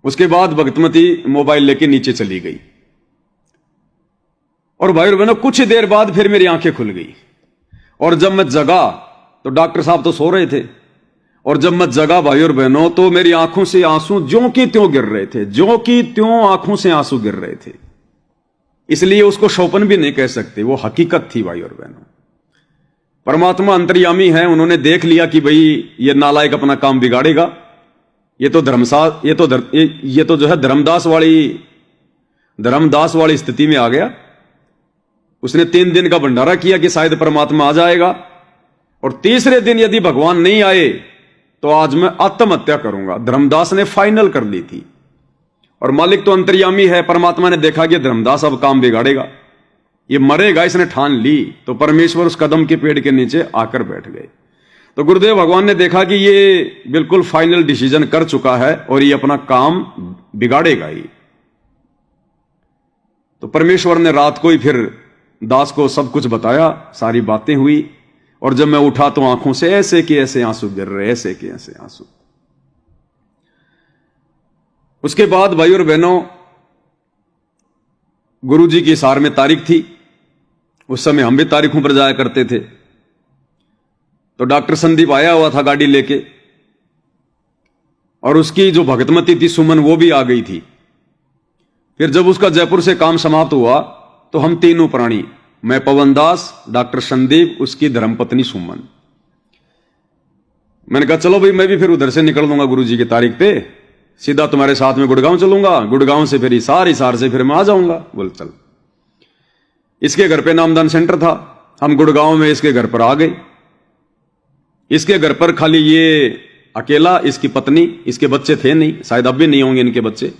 उसके बाद भगतमती मोबाइल लेके नीचे चली गई। और भाई और बहनों, कुछ देर बाद फिर मेरी आंखें खुल गई। और जब मैं जगा तो डॉक्टर साहब तो सो रहे थे, और जब मैं जगा भाई और बहनों, तो मेरी आंखों से आंसू ज्यों की त्यों गिर रहे थे, ज्यों की त्यों आंखों से आंसू गिर रहे थे। इसलिए उसको सौपन भी नहीं कह सकते, वो हकीकत थी भाई और बहनों। परमात्मा अंतर्यामी है, उन्होंने देख लिया कि भाई ये नालायक अपना काम बिगाड़ेगा। ये तो जो है धर्मदास वाली स्थिति में आ गया। उसने 3 दिन का भंडारा किया कि शायद परमात्मा आ जाएगा, और तीसरे दिन यदि भगवान नहीं आए तो आज मैं आत्महत्या करूंगा। धर्मदास ने फाइनल कर ली थी। और मालिक तो अंतर्यामी है, परमात्मा ने देखा कि धर्मदास अब काम बिगाड़ेगा, ये मरेगा, इसने ठान ली। तो परमेश्वर उस कदम के पेड़ के नीचे आकर बैठ गए। तो गुरुदेव भगवान ने देखा कि ये बिल्कुल फाइनल डिसीजन कर चुका है, और ये अपना काम बिगाड़ेगा ही। तो परमेश्वर ने रात को ही फिर दास को सब कुछ बताया, सारी बातें हुई। और जब मैं उठा तो आंखों से ऐसे के ऐसे आंसू गिर रहे, ऐसे के ऐसे आंसू। उसके बाद भाई और बहनों, गुरुजी की हिसार में तारीख थी। उस समय हम भी तारीखों पर जाया करते थे। तो डॉक्टर संदीप आया हुआ था गाड़ी लेके, और उसकी जो भगतमती थी सुमन, वो भी आ गई थी। फिर जब उसका जयपुर से काम समाप्त हुआ तो हम तीनों प्राणी, मैं पवन दास, डॉक्टर संदीप, उसकी धर्मपत्नी सुमन, मैंने कहा चलो भाई मैं भी फिर उधर से निकल दूंगा गुरुजी की तारीख पे, सीधा तुम्हारे साथ में गुड़गांव चलूंगा, गुड़गांव से फिर हिसार, हिसार से फिर मैं आ जाऊंगा। बोल चल। इसके घर पे नामदान सेंटर था, हम गुड़गांव में इसके घर पर आ गए। इसके घर पर खाली ये अकेला, इसकी पत्नी, इसके बच्चे थे नहीं, शायद अब भी नहीं होंगे इनके बच्चे,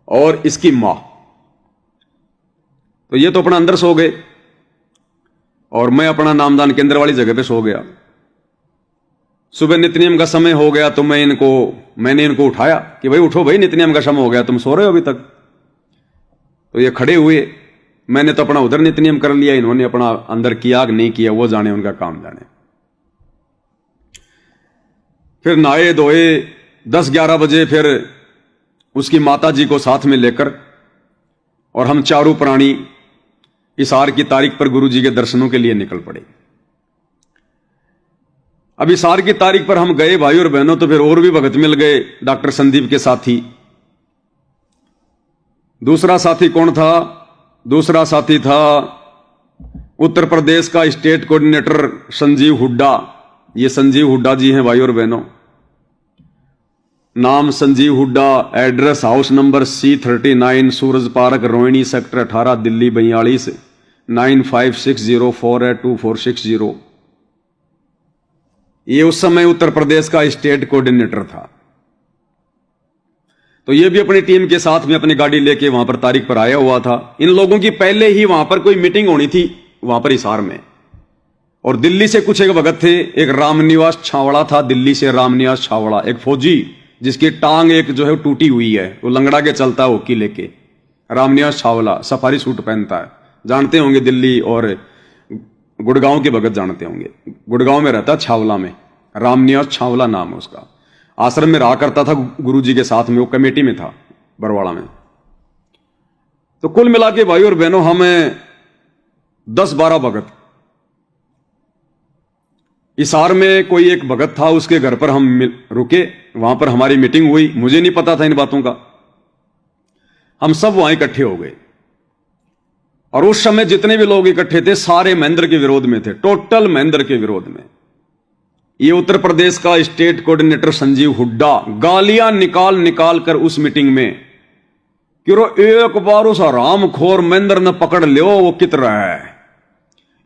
और इसकी मां। तो ये तो अपना अंदर सो गए और मैं अपना नामदान केंद्र वाली जगह पे सो गया। सुबह नित्यनियम का समय हो गया तो मैंने इनको उठाया कि भाई उठो भाई, नित्यनियम का समय हो गया, तुम सो रहे हो अभी तक। तो ये खड़े हुए, मैंने तो अपना उधर नित्यनियम कर लिया, इन्होंने अपना अंदर किया कि नहीं किया वो जाने, उनका काम जाने। फिर नहाए धोए 10-11 बजे, फिर उसकी माता जी को साथ में लेकर और हम चारों प्राणी हिसार की तारीख पर गुरुजी के दर्शनों के लिए निकल पड़े। अब हिसार की तारीख पर हम गए भाई और बहनों, तो फिर और भी भगत मिल गए डॉक्टर संदीप के साथी। दूसरा साथी कौन था? दूसरा साथी था उत्तर प्रदेश का स्टेट कोऑर्डिनेटर संजीव हुड्डा। ये संजीव हुड्डा जी हैं भाई और बहनों। नाम Sanjeev Hooda, address house number C39, सूरज पार्क, रोहिणी, सेक्टर 18, दिल्ली 42, 9560482460। ये उस समय उत्तर प्रदेश का स्टेट कोऑर्डिनेटर था। तो ये भी अपनी टीम के साथ में अपनी गाड़ी लेके वहां पर तारीख पर आया हुआ था। इन लोगों की पहले ही वहां पर कोई मीटिंग होनी थी वहां पर हिसार में, और दिल्ली से कुछ एक भगत थे। एक रामनिवास छावड़ा था, दिल्ली से रामनिवास छावड़ा, एक फौजी जिसकी टांग एक जो है टूटी हुई है, वो लंगड़ा के चलता है होकी लेके। रामनिवास छावड़ा सफारी सूट पहनता है, जानते होंगे दिल्ली और गुड़गांव के भगत जानते होंगे। गुड़गांव में रहता, छावला में, रामनिवास छावला नाम है उसका। आश्रम में रहा करता था गुरुजी के साथ में, वो कमेटी में था बरवाड़ा में। तो कुल मिला के भाई और बहनों हमें 10-12 भगत। हिसार में कोई एक भगत था, उसके घर पर हम रुके, वहां पर हमारी मीटिंग हुई। मुझे नहीं पता था इन बातों का। हम सब वहां इकट्ठे हो गए, और उस समय जितने भी लोग इकट्ठे थे सारे महेंद्र के विरोध में थे, टोटल महेंद्र के विरोध में। ये उत्तर प्रदेश का स्टेट कोऑर्डिनेटर संजीव हुड्डा गालियां निकाल निकाल कर उस मीटिंग में कि एक बार उस हरामखोर महेंद्र ने पकड़ लियो, वो कित रहा है,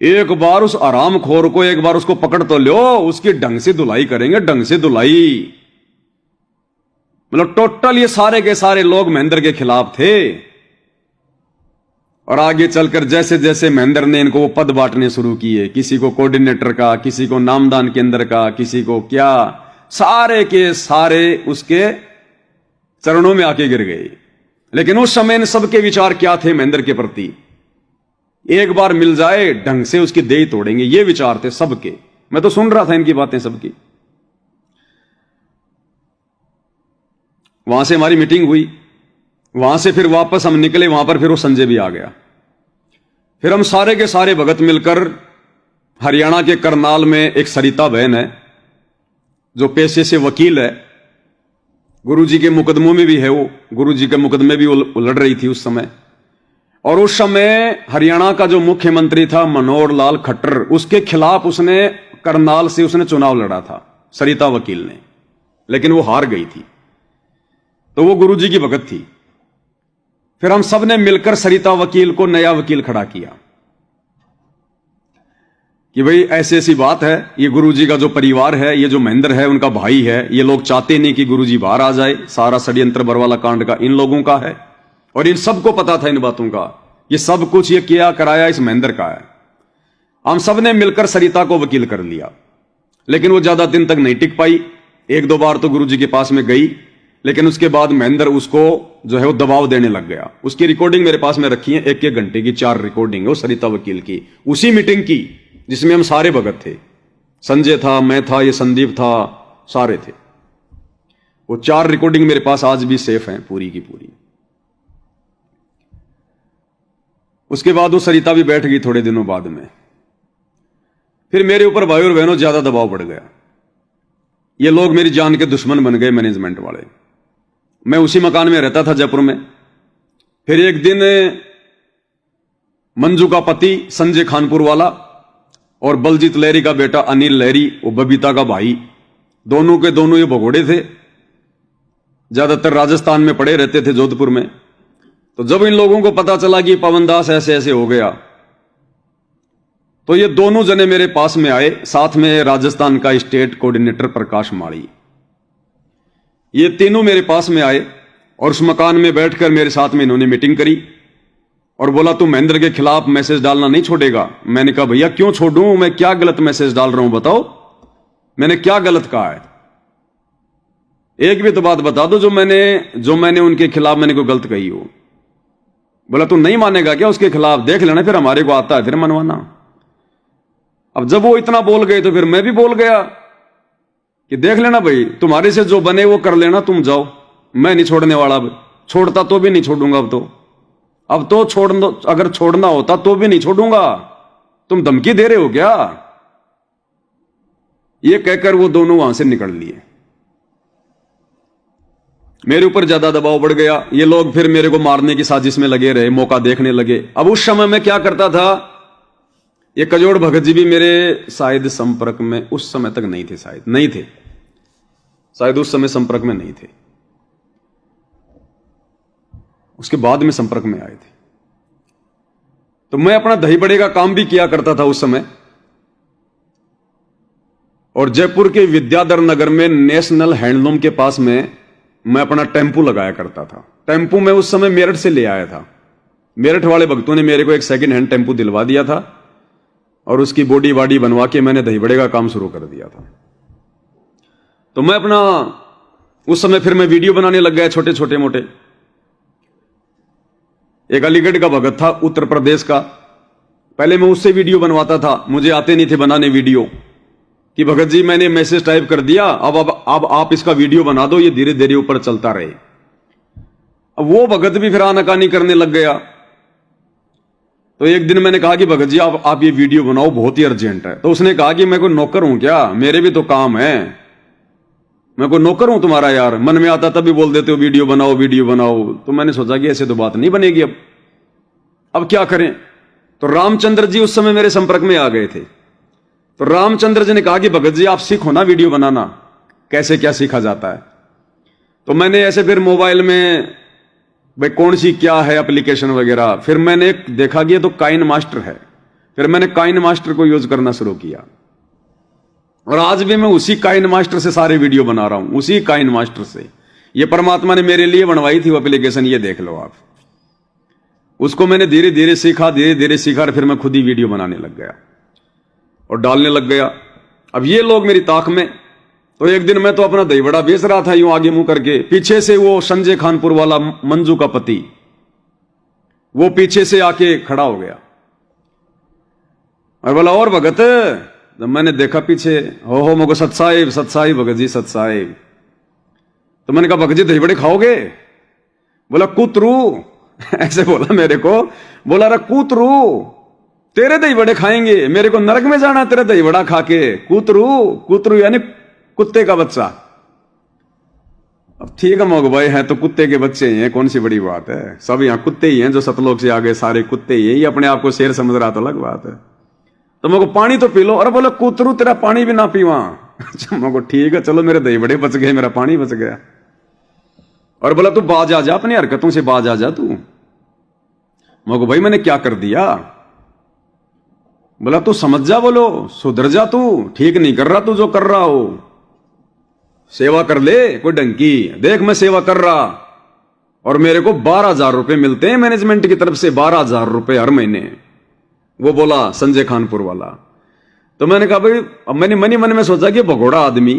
एक बार उस हरामखोर को एक बार उसको पकड़ तो लो, उसकी ढंग से धुलाई करेंगे, ढंग से धुलाई। मतलब टोटल ये सारे के सारे लोग महेंद्र के खिलाफ थे। और आगे चलकर जैसे जैसे महेंद्र ने इनको वो पद बांटने शुरू किए, किसी को कोऑर्डिनेटर का, किसी को नामदान केंद्र का, किसी को क्या, सारे के सारे उसके चरणों में आके गिर गए। लेकिन उस समय इन सबके विचार क्या थे महेंद्र के प्रति? एक बार मिल जाए ढंग से उसकी देह तोड़ेंगे, ये विचार थे सबके। मैं तो सुन रहा था इनकी बातें सबकी। वहां से हमारी मीटिंग हुई, वहां से फिर वापस हम निकले, वहां पर फिर वो संजय भी आ गया। फिर हम सारे के सारे भगत मिलकर हरियाणा के करनाल में एक सरिता बहन है जो पेशे से वकील है, गुरुजी के मुकदमों में भी है, वो गुरुजी के मुकदमे भी वो लड़ रही थी उस समय। और उस समय हरियाणा का जो मुख्यमंत्री था मनोहर लाल खट्टर, उसके खिलाफ उसने करनाल से उसने चुनाव लड़ा था सरिता वकील ने, लेकिन वो हार गई थी। तो वो गुरुजी की भगत थी। फिर हम सब ने मिलकर सरिता वकील को नया वकील खड़ा किया कि भाई ऐसी ऐसी बात है, ये गुरुजी का जो परिवार है, ये जो महेंद्र है उनका भाई है, ये लोग चाहते नहीं कि गुरुजी बाहर आ जाए, सारा षड्यंत्र बरवाला कांड का इन लोगों का है, और इन सबको पता था इन बातों का। ये सब कुछ ये किया कराया इस महेंद्र का है। हम सब ने मिलकर सरिता को वकील कर लिया, लेकिन वो ज्यादा दिन तक नहीं टिक पाई। 1-2 बार तो गुरुजी के पास में गई, लेकिन उसके बाद महेंद्र उसको जो है वो दबाव देने लग गया। उसकी रिकॉर्डिंग मेरे पास में रखी है, 1-1 घंटे की 4 रिकॉर्डिंग है वो सरिता वकील की, उसी मीटिंग की जिसमें हम सारे भगत थे। संजय था, मैं था, ये संदीप था, सारे थे। वो 4 रिकॉर्डिंग मेरे पास आज भी सेफ हैं, पूरी की पूरी। उसके बाद वो सरिता भी बैठ गई थोड़े दिनों बाद में। फिर मेरे ऊपर भाई और बहनों ज्यादा दबाव बढ़ गया। ये लोग मेरी जान के दुश्मन बन गए, मैनेजमेंट वाले। मैं उसी मकान में रहता था जयपुर में। फिर एक दिन मंजू का पति संजय खानपुर वाला और बलजीत लहरी का बेटा अनिल लहरी, वो बबीता का भाई, दोनों के दोनों ये भगोड़े थे। ज्यादातर राजस्थान में पड़े रहते थे, जोधपुर में। तो जब इन लोगों को पता चला कि पवन दास ऐसे ऐसे हो गया, तो ये दोनों जने मेरे पास में आए, साथ में राजस्थान का स्टेट कोऑर्डिनेटर प्रकाश माड़ी। ये तीनों मेरे पास में आए और उस मकान में बैठकर मेरे साथ में इन्होंने मीटिंग करी और बोला तू महेंद्र के खिलाफ मैसेज डालना नहीं छोड़ेगा। मैंने कहा भैया क्यों छोड़ूं, मैं क्या गलत मैसेज डाल रहा हूं, बताओ मैंने क्या गलत कहा है। एक भी तो बात बता दो जो मैंने उनके खिलाफ मैंने कोई गलत कही हो। बोला तू नहीं मानेगा क्या उसके खिलाफ, देख लेना, फिर हमारे को आता है फिर मनवाना। अब जब वो इतना बोल गए तो फिर मैं भी बोल गया कि देख लेना भाई, तुम्हारे से जो बने वो कर लेना, तुम जाओ, मैं नहीं छोड़ने वाला। छोड़ता तो भी नहीं छोड़ूंगा। अब तो छोड़ दो, अगर छोड़ना होता तो भी नहीं छोड़ूंगा। तुम धमकी दे रहे हो क्या? ये कहकर वो दोनों वहां से निकल लिए। मेरे ऊपर ज्यादा दबाव बढ़ गया। ये लोग फिर मेरे को मारने की साजिश में लगे रहे, मौका देखने लगे। अब उस समय मैं क्या करता था, ये कजोड़ भगत जी भी मेरे शायद संपर्क में उस समय तक नहीं थे, शायद उस समय संपर्क में नहीं थे, उसके बाद में संपर्क में आए थे। तो मैं अपना दही बड़े का काम भी किया करता था उस समय। और जयपुर के विद्याधर नगर में नेशनल हैंडलूम के पास में मैं अपना टेम्पू लगाया करता था। टेम्पू मैं उस समय मेरठ से ले आया था। मेरठ वाले भक्तों ने मेरे को एक सेकंड हैंड टेम्पू दिलवा दिया था और उसकी बॉडी वाडी बनवा के मैंने दही बड़े का काम शुरू कर दिया था। तो मैं अपना उस समय फिर मैं वीडियो बनाने लग गया, छोटे छोटे मोटे। एक अलीगढ़ का भगत था, उत्तर प्रदेश का, पहले मैं उससे वीडियो बनवाता था, मुझे आते नहीं थे बनाने वीडियो, कि भगत जी मैंने मैसेज टाइप कर दिया, अब आप इसका वीडियो बना दो, ये धीरे धीरे ऊपर चलता रहे। अब वो भगत भी फिर आनाकानी करने लग गया। तो एक दिन मैंने कहा कि भगत जी आप ये वीडियो बनाओ, बहुत ही अर्जेंट है। तो उसने कहा कि मैं कोई नौकर हूं क्या, मेरे भी तो काम है, मैं कोई नौकर हूं तुम्हारा यार, मन में आता तभी बोल देते हो वीडियो बनाओ वीडियो बनाओ। तो मैंने सोचा कि ऐसे तो बात नहीं बनेगी। अब क्या करें। तो रामचंद्र जी उस समय मेरे संपर्क में आ गए थे। तो रामचंद्र जी ने कहा कि भगत जी आप सीखो ना वीडियो बनाना, कैसे क्या सीखा जाता है। तो मैंने ऐसे फिर मोबाइल में भाई कौन सी क्या है एप्लीकेशन वगैरह, फिर मैंने देखा कि ये तो काइन मास्टर है, फिर मैंने काइन मास्टर को यूज करना शुरू किया। और आज भी मैं उसी काइन मास्टर से सारे वीडियो बना रहा हूं, उसी काइन मास्टर से। ये परमात्मा ने मेरे लिए बनवाई थी वो एप्लीकेशन, ये देख लो आप। उसको मैंने धीरे धीरे सीखा और फिर मैं खुद ही वीडियो बनाने लग गया और डालने लग गया। अब ये लोग मेरी ताक में। तो एक दिन मैं तो अपना दही बड़ा बेच रहा था यूं आगे मुंह करके, पीछे से वो संजय खानपुर वाला मंजू का पति वो पीछे से आके खड़ा हो गया और बोला और भगत। जब मैंने देखा पीछे, हो मगो सत साहिब भगत जी सत साहिब। तो मैंने कहा भगत जी दही बड़े खाओगे? बोला कुतरू ऐसे बोला मेरे को, बोला रे कुतरू तेरे दही बड़े खाएंगे, मेरे को नरक में जाना तेरे दही बड़ा खा के, कुतरू यानी कुत्ते का बच्चा। अब ठीक है मोग भाई, है तो कुत्ते के बच्चे ही हैं, कौन सी बड़ी बात है, सब यहाँ कुत्ते ही हैं, जो सतलोक से आगे सारे कुत्ते ही हैं। ये अपने आप को शेर समझ रहा तो अलग बात है। तो मेरे को पानी तो पी लो। अरे बोले कुतरू तेरा पानी भी ना पीवा। मेरे को ठीक है चलो, मेरे दही बड़े बच गए, मेरा पानी बच गया। और बोला तू बाज आ जा, अपनी हरकतों से बाज आ जा तू। मेरे को भाई मैंने क्या कर दिया? बोला तू समझ जा, बोलो सुधर जा, तू ठीक नहीं कर रहा तू जो कर रहा हो, सेवा कर ले कोई डंकी। देख मैं सेवा कर रहा और मेरे को 12,000 रुपए मिलते हैं मैनेजमेंट की तरफ से, 12,000 रुपए हर महीने। वो बोला संजय खानपुर वाला। तो मैंने कहा भाई, अब मैंने मनी मन में सोचा कि भगोड़ा आदमी,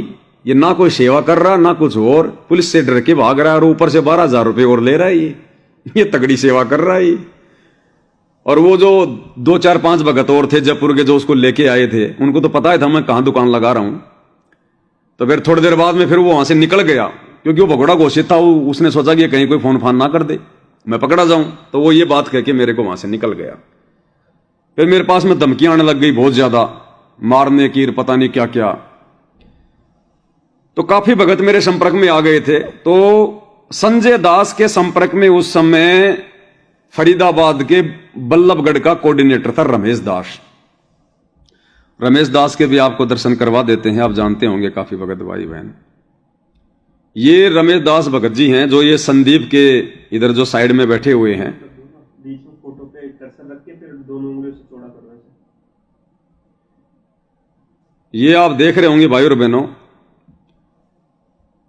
ये ना कोई सेवा कर रहा ना कुछ और, पुलिस से डर के भाग रहा है और ऊपर से 12,000 रुपए और ले रहा है, ये तगड़ी सेवा कर रहा है। और वो जो 2 4 5 भगत और थे जयपुर के जो उसको लेके आए थे, उनको तो पता ही था मैं कहां दुकान लगा रहा हूं। तो फिर थोड़ी देर बाद में फिर वो वहां से निकल गया, क्योंकि वो भगोड़ा घोषित था। उसने सोचा कि कहीं कोई फोन फान ना कर दे, मैं पकड़ा जाऊं। तो वो ये बात कह के मेरे को वहां से निकल गया। फिर मेरे पास में धमकियां आने लग गई बहुत ज्यादा, मारने की, पता नहीं क्या क्या। तो काफी भगत मेरे संपर्क में आ गए थे। तो संजय दास के संपर्क में उस समय फरीदाबाद के बल्लभगढ़ का कोऑर्डिनेटर था रमेश दास। रमेश दास के भी आपको दर्शन करवा देते हैं, आप जानते होंगे काफी भगत भाई बहन। ये रमेश दास भगत जी हैं जो ये संदीप के इधर जो साइड में बैठे हुए हैं। बीच में फोटो पे कर्सर रख के फिर दोनों उंगलियों से चौड़ा कर रहे हैं। ये आप देख रहे होंगे भाई और बहनों,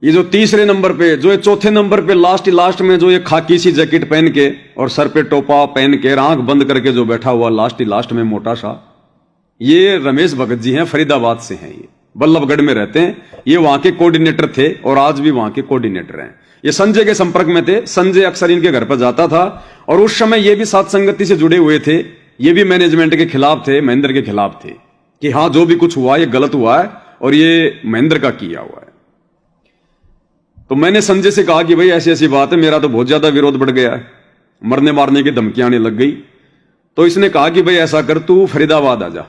ये जो तीसरे नंबर पे, जो ये चौथे नंबर पे लास्ट में जो ये खाकी सी जैकेट पहन के और सर पे टोपा पहन के आंख बंद करके जो बैठा हुआ लास्ट में मोटा सा, ये रमेश भगत जी हैं, फरीदाबाद से हैं। ये बल्लभगढ़ में रहते हैं। ये वहां के कोऑर्डिनेटर थे और आज भी वहां के कोऑर्डिनेटर हैं। ये संजय के संपर्क में थे। संजय अक्सर इनके घर पर जाता था और उस समय ये भी साथ संगति से जुड़े हुए थे। ये भी मैनेजमेंट के खिलाफ थे, महेंद्र के खिलाफ थे कि हां जो भी कुछ हुआ ये गलत हुआ है और ये महेंद्र का किया हुआ है। तो मैंने संजय से कहा कि भाई ऐसी ऐसी बात है, मेरा तो बहुत ज्यादा विरोध बढ़ गया है, मरने मारने की धमकियां आने लग गई। तो इसने कहा कि भाई ऐसा कर, तू फरीदाबाद आ जा।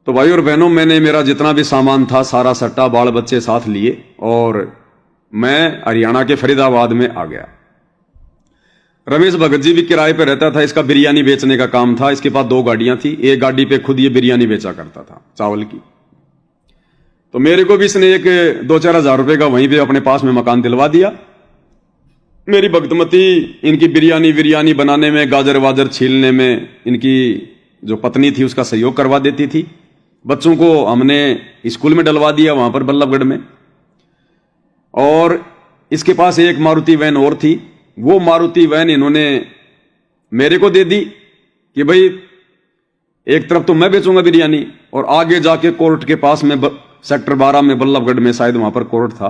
तो भाई और बहनों, मैंने मेरा जितना भी सामान था सारा सट्टा बाल बच्चे साथ लिए और मैं हरियाणा के फरीदाबाद में आ गया। रमेश भगत जी भी किराए पे रहता था। इसका बिरयानी बेचने का काम था। इसके पास 2 गाड़ियां थी। एक गाड़ी पे खुद ये बिरयानी बेचा करता था चावल की। तो मेरे को भी इसने एक 2-4 हजार रुपए का वहीं पे अपने पास में मकान दिलवा दिया। मेरी भगतमती इनकी बिरयानी बनाने में, गाजर वाजर छीलने में इनकी जो पत्नी थी उसका सहयोग करवा देती थी। बच्चों को हमने स्कूल में डलवा दिया वहां पर बल्लभगढ़ में। और इसके पास एक मारुति वैन और थी। वो मारुति वैन इन्होंने मेरे को दे दी कि भाई एक तरफ तो मैं बेचूंगा बिरयानी और आगे जाके कोर्ट के पास में सेक्टर 12 में बल्लभगढ़ में शायद वहां पर कोर्ट था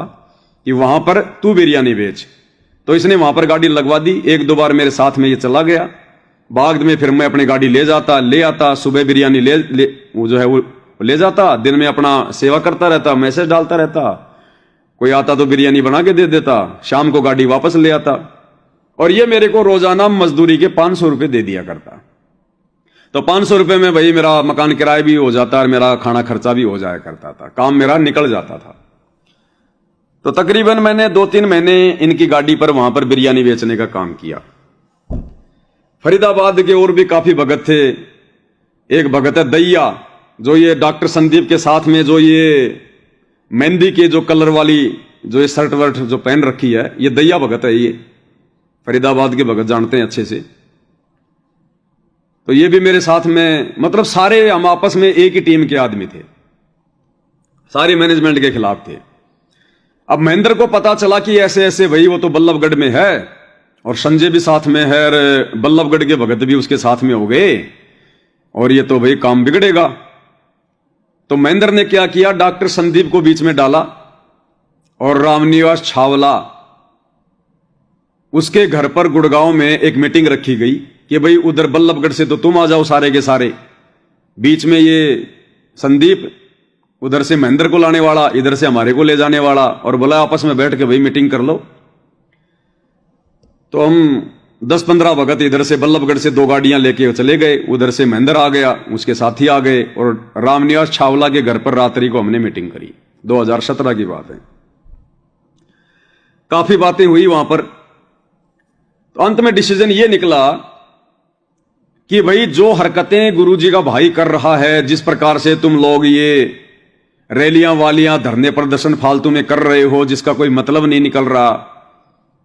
कि वहां पर तू बिरयानी बेच। तो इसने वहां पर गाड़ी लगवा दी। 1-2 बार मेरे साथ में ये चला गया। बाद में फिर मैं अपनी गाड़ी ले आता। सुबह बिरयानी वो जो है वो ले जाता। दिन में अपना सेवा करता रहता, मैसेज डालता रहता। कोई आता तो बिरयानी बना के दे देता। शाम को गाड़ी वापस ले आता। और ये मेरे को रोजाना मजदूरी के 500 रुपए दे दिया करता। तो 500 रुपए में भाई मेरा मकान किराया भी हो जाता और मेरा खाना खर्चा भी हो जाया करता था। काम मेरा निकल जाता था। तो तकरीबन मैंने 2-3 महीने इनकी गाड़ी पर वहां पर बिरयानी बेचने का काम किया। फरीदाबाद के और भी काफी भगत थे। एक भगत है दैया, जो ये डॉक्टर संदीप के साथ में जो ये मेहंदी के जो कलर वाली जो ये शर्ट वर्ट जो पहन रखी है, ये दैया भगत है। ये फरीदाबाद के भगत जानते हैं अच्छे से। तो ये भी मेरे साथ में, मतलब सारे हम आपस में एक ही टीम के आदमी थे, सारे मैनेजमेंट के खिलाफ थे। अब महेंद्र को पता चला कि ऐसे ऐसे भाई वो तो बल्लभगढ़ में है और संजय भी साथ में है और बल्लभगढ़ के भगत भी उसके साथ में हो गए और ये तो भाई काम बिगड़ेगा। तो महेंद्र ने क्या किया, डॉक्टर संदीप को बीच में डाला और रामनिवास छावला उसके घर पर गुड़गांव में एक मीटिंग रखी गई कि भाई उधर बल्लभगढ़ से तो तुम आ जाओ सारे के सारे, बीच में ये संदीप उधर से महेंद्र को लाने वाला, इधर से हमारे को ले जाने वाला, और बोला आपस में बैठ के भाई मीटिंग कर लो। तो हम 10-15 भगत इधर से बल्लभगढ़ से 2 गाड़ियां लेके चले गए। उधर से महेंद्र आ गया, उसके साथी आ गए और रामनिवास छावला के घर पर रात्रि को हमने मीटिंग करी। 2017 की बात है। काफी बातें हुई वहां पर। तो अंत में डिसीजन ये निकला कि भाई जो हरकतें गुरुजी का भाई कर रहा है, जिस प्रकार से तुम लोग ये रैलियां वालियां धरने प्रदर्शन फालतू में कर रहे हो जिसका कोई मतलब नहीं निकल रहा,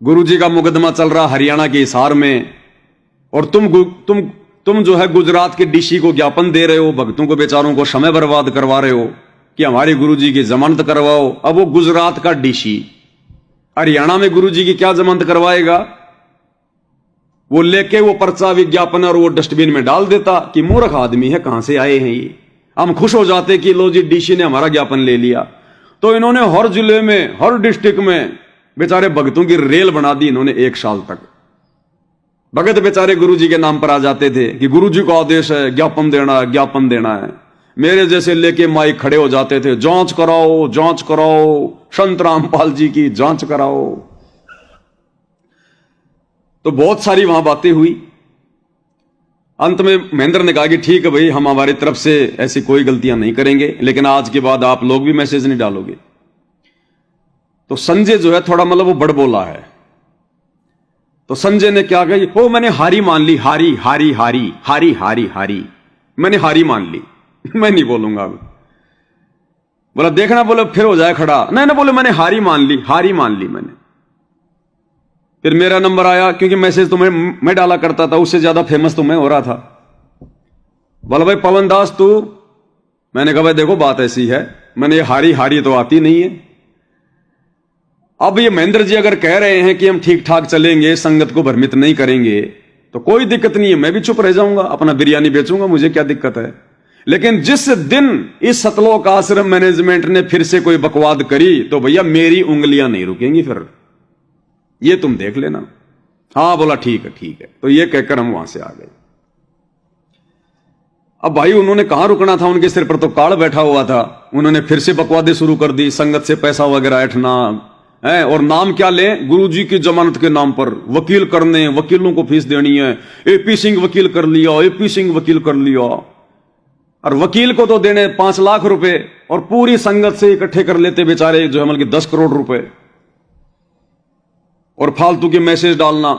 गुरुजी का मुकदमा चल रहा हरियाणा के हिसार में, और तुम जो है गुजरात के डीसी को ज्ञापन दे रहे हो, भक्तों को बेचारों को समय बर्बाद करवा रहे हो कि हमारे गुरुजी की जमानत करवाओ। अब वो गुजरात का डीसी हरियाणा में गुरुजी की क्या जमानत करवाएगा? वो लेके वो पर्चा विज्ञापन और वो डस्टबिन में डाल देता कि मूर्ख आदमी है, कहां से आए हैं ये। हम खुश हो जाते कि लो जी डीसी ने हमारा ज्ञापन ले लिया। तो इन्होंने हर जिले में, हर डिस्ट्रिक्ट में बेचारे भक्तों की रेल बना दी इन्होंने 1 साल तक। भगत बेचारे गुरुजी के नाम पर आ जाते थे कि गुरुजी का आदेश है, ज्ञापन देना है, ज्ञापन देना है। मेरे जैसे लेके माइक खड़े हो जाते थे, जांच कराओ, जांच कराओ, संत रामपाल जी की जांच कराओ। तो बहुत सारी वहां बातें हुई। अंत में महेंद्र ने कहा कि ठीक है भाई, हम हमारी तरफ से ऐसी कोई गलतियां नहीं करेंगे, लेकिन आज के बाद आप लोग भी मैसेज नहीं डालोगे। तो संजय जो है थोड़ा मतलब वो बड़बोला है। तो संजय ने क्या कहा, मैंने हारी मान ली, हारी हारी हारी हारी हारी हारी, मैंने हारी मान ली, मैं नहीं बोलूंगा अब। बोला देखना, बोले फिर हो जाए खड़ा, नहीं ना, बोले मैंने हारी मान ली, हारी मान ली मैंने। फिर मेरा नंबर आया, क्योंकि मैसेज तो मैं डाला करता था, उससे ज्यादा फेमस तो मैं हो रहा था। बोला भाई पवन दास तू, मैंने कहा भाई देखो बात ऐसी है, मैंने ये हारी हारी तो आती नहीं है। अब ये महेंद्र जी अगर कह रहे हैं कि हम ठीक ठाक चलेंगे, संगत को भ्रमित नहीं करेंगे, तो कोई दिक्कत नहीं है, मैं भी चुप रह जाऊंगा, अपना बिरयानी बेचूंगा, मुझे क्या दिक्कत है। लेकिन जिस दिन इस सतलोक आश्रम मैनेजमेंट ने फिर से कोई बकवाद करी, तो भैया मेरी उंगलियां नहीं रुकेंगी, फिर ये तुम देख लेना। हाँ बोला ठीक है ठीक है। तो ये कहकर हम वहां से आ गए। अब भाई उन्होंने कहां रुकना था, उनके सिर पर तो काल बैठा हुआ था। उन्होंने फिर से बकवादे शुरू कर दी, संगत से पैसा वगैरह ऐठना है, और नाम क्या लें, गुरुजी की जमानत के नाम पर वकील करने, वकीलों को फीस देनी है, एपी सिंह वकील कर लिया, एपी सिंह वकील कर लिया, और वकील को तो देने 5 लाख रुपए, और पूरी संगत से इकट्ठे कर लेते बेचारे जो है मतलब 10 करोड़ रुपए। और फालतू के मैसेज डालना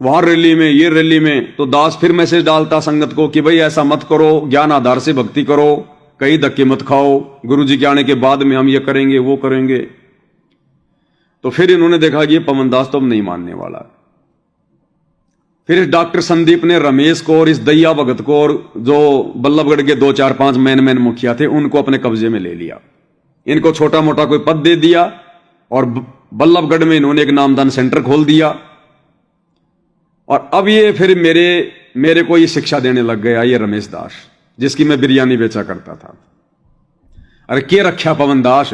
वहां रैली में, ये रैली में, तो दास फिर मैसेज डालता संगत को कि भाई ऐसा मत करो, ज्ञान आधार से भक्ति करो, कहीं धक्के मत खाओ, गुरुजी के आने के बाद में हम ये करेंगे वो करेंगे। तो फिर इन्होंने देखा कि ये पवन दास तो अब नहीं मानने वाला। फिर इस डॉक्टर संदीप ने रमेश को और इस दैया भगत को और जो बल्लभगढ़ के 2 4 5 मैन मुखिया थे उनको अपने कब्जे में ले लिया। इनको छोटा मोटा कोई पद दे दिया, और बल्लभगढ़ में इन्होंने एक नामदान सेंटर खोल दिया। और अब ये फिर मेरे को ये शिक्षा देने लग गया, ये रमेश दास जिसकी मैं बिरयानी बेचा करता था। अरे के रख्या पवन दास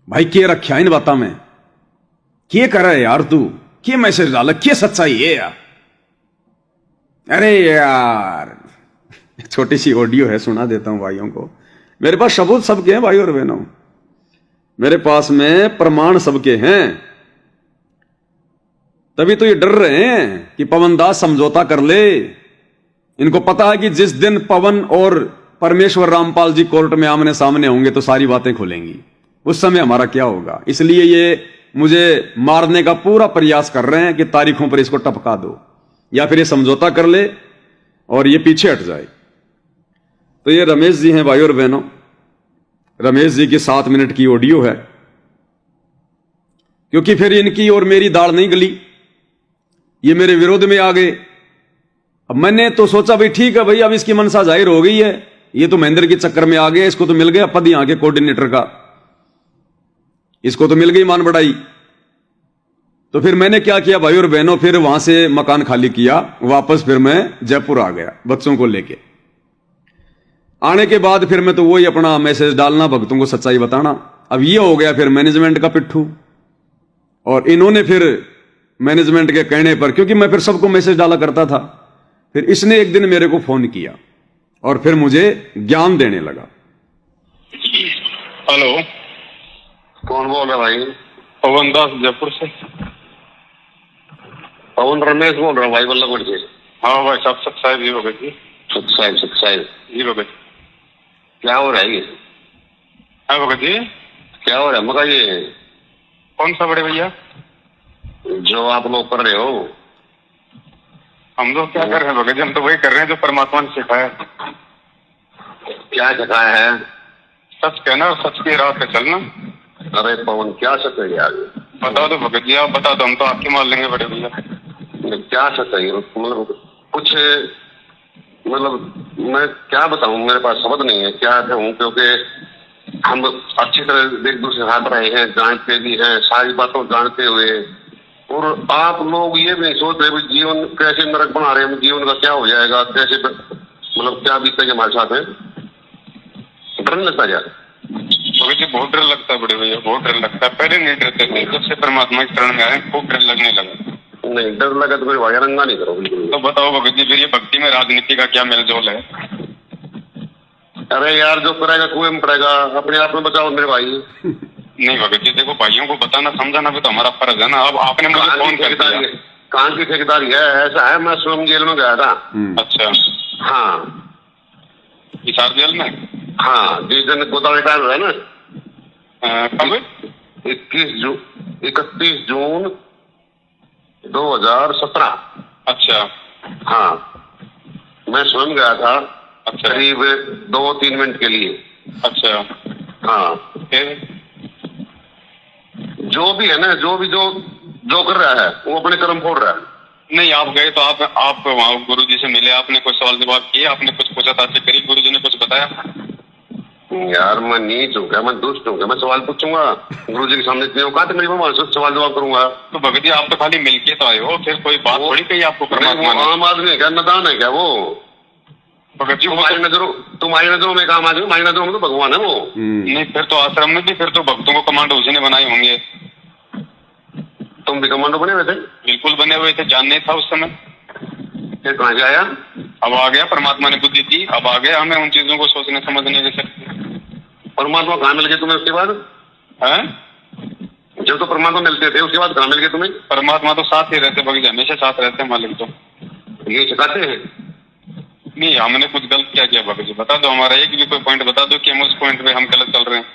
भाई, के रख्या इन बातों में, के कर रहा है यार तू, के मैसेज डाला, के सच्चाई है यार। अरे यार छोटी सी ऑडियो है, सुना देता हूं भाइयों को। मेरे पास सबूत सबके हैं भाई और बहनों, मेरे पास में प्रमाण सबके हैं। तभी तो ये डर रहे हैं कि पवन दास समझौता कर ले। इनको पता है कि जिस दिन पवन और परमेश्वर रामपाल जी कोर्ट में आमने सामने होंगे तो सारी बातें खुलेंगी, उस समय हमारा क्या होगा। इसलिए ये मुझे मारने का पूरा प्रयास कर रहे हैं कि तारीखों पर इसको टपका दो, या फिर ये समझौता कर ले और ये पीछे हट जाए। तो ये रमेश जी हैं भाई और बहनों, रमेश जी की 7 मिनट की ऑडियो है, क्योंकि फिर इनकी और मेरी दाढ़ नहीं गली, ये मेरे विरोध में आ गए। अब मैंने तो सोचा भाई ठीक है भाई, अब इसकी मनसा जाहिर हो गई है, ये तो महेंद्र के चक्कर में आ गया, इसको तो मिल गया पद यहां के कोऑर्डिनेटर का, इसको तो मिल गई मान बढ़ाई। तो फिर मैंने क्या किया भाई और बहनों, फिर वहां से मकान खाली किया, वापस फिर मैं जयपुर आ गया बच्चों को लेके। आने के बाद फिर मैं तो वही अपना मैसेज डालना, भक्तों को सच्चाई बताना। अब ये हो गया फिर मैनेजमेंट का पिट्ठू, और इन्होंने फिर मैनेजमेंट के कहने पर, क्योंकि मैं फिर सबको मैसेज डाला करता था, फिर इसने एक दिन मेरे को फोन किया और फिर मुझे ज्ञान देने लगा। हेलो, कौन बोल रहा है भाई? पवन दास जयपुर से। पवन रमेश बोल रहा हूँ भाई, बल्लभगढ़ से। हाँ भाई साहब, सच साहब जी भगत जी। सच साहिब जी भगत। क्या हो रहा है ये? हाँ भगत जी, क्या हो रहा है मका ये? कौन सा बड़े भैया? जो आप लोग कर रहे हो। हम लोग क्या कर रहे हैं भगत जी? हम तो वही कर रहे हैं जो परमात्मा ने सिखाया। क्या सिखाया है? सच कहना और सच की राह पे चलना। अरे पवन क्या सच है यार? बता दो भगत जी, आप बता दो, हम तो आपकी मान लेंगे बड़े भैया। क्या सच है? मतलब कुछ, मतलब मैं क्या बताऊं, मेरे पास शब्द नहीं है क्या कहूं, क्योंकि हम अच्छी तरह एक दूसरे साथ रहे हैं, जानते भी हैं सारी बातों जानते हुए, और आप लोग ये नहीं सोच रहे जीवन कैसे नरक बना रहे हैं, जीवन का क्या हो जाएगा, कैसे मतलब क्या बीतेगा हमारे साथ है। डर नहीं लगता यार? भगत जी बहुत डर लगता है बड़े भैया, बहुत डर लगता है। पहले नहीं डरते थे, जब से परमात्मा के शरण में आए खूब डर लगने लगा। नहीं, डर लगा तो मेरे भाई रंगा नहीं करो बिल्कुल। तो बताओ भगत जी, फिर ये भक्ति में राजनीति का क्या मेलजोल है? अरे यार, जो करेगा कुएं में पड़ेगा, अपने आप में बचाओ मेरे भाई। नहीं भगत जी, देखो भाइयों को बताना समझाना भी तो हमारा फर्ज है ना। अब आपने मुझे फोन कर दिया। कहाँ की ठेकेदारी है? ऐसा है, मैं स्वयं जेल में गया था। अच्छा, हाँ हिसार जेल में? हाँ, जिस दिन गोदावरी टाइम है ना, कब? 31 जून 2017। अच्छा हाँ, मैं स्वयं गया था। अच्छा करीब 2-3 मिनट के लिए। अच्छा, हाँ, फिर? जो भी है ना, जो कर रहा है वो अपने कर्म फोड़ रहा है। नहीं, आप गए तो आप वहाँ गुरु जी से मिले, आपने कुछ सवाल जवाब किए, आपने कुछ पूछताछ करी, गुरु जी ने कुछ बताया? यार मैं नीच हूँ क्या, मैं दुष्ट हूँ क्या, मैं सवाल पूछूंगा? गुरु जी के सामने इतनी औकात मेरी, मैं सवाल जवाब करूंगा? तो भगत जी, आप तो खाली मिलके तो आए हो, फिर कोई बात थोड़ी कही आपको परमात्मा ने? आम आदमी है क्या, नदान है क्या वो? भगत जी तुम्हारी नजरों में काम आदमी, हमारी नजरों में तो भगवान है वो। नहीं, फिर तो आश्रम में भी फिर तो भक्तों को कमांडो उसी ने बनाए होंगे। तुम भी कमांडो बने हुए थे? बिल्कुल बने हुए थे, जान नहीं था उस समय। फिर कहाँ से आया? अब आ गया, परमात्मा ने बुद्धि दी, अब आ गया हमें उन चीजों को सोचने समझने की शक्ति। परमात्मा कहाँ मिल गए तुम्हें उसके बाद? हैं? जब तो परमात्मा मिलते थे उसके बाद कहाँ मिल गए तुम्हें? परमात्मा तो साथ ही रहते भगत जी, हमेशा साथ रहते हैं मालिक तो। ये सिखाते हैं? नहीं, हमने कुछ गलत क्या किया भगत जी? बता दो, हमारा एक भी कोई पॉइंट बता दो कि हम उस पॉइंट पे हम गलत चल रहे हैं।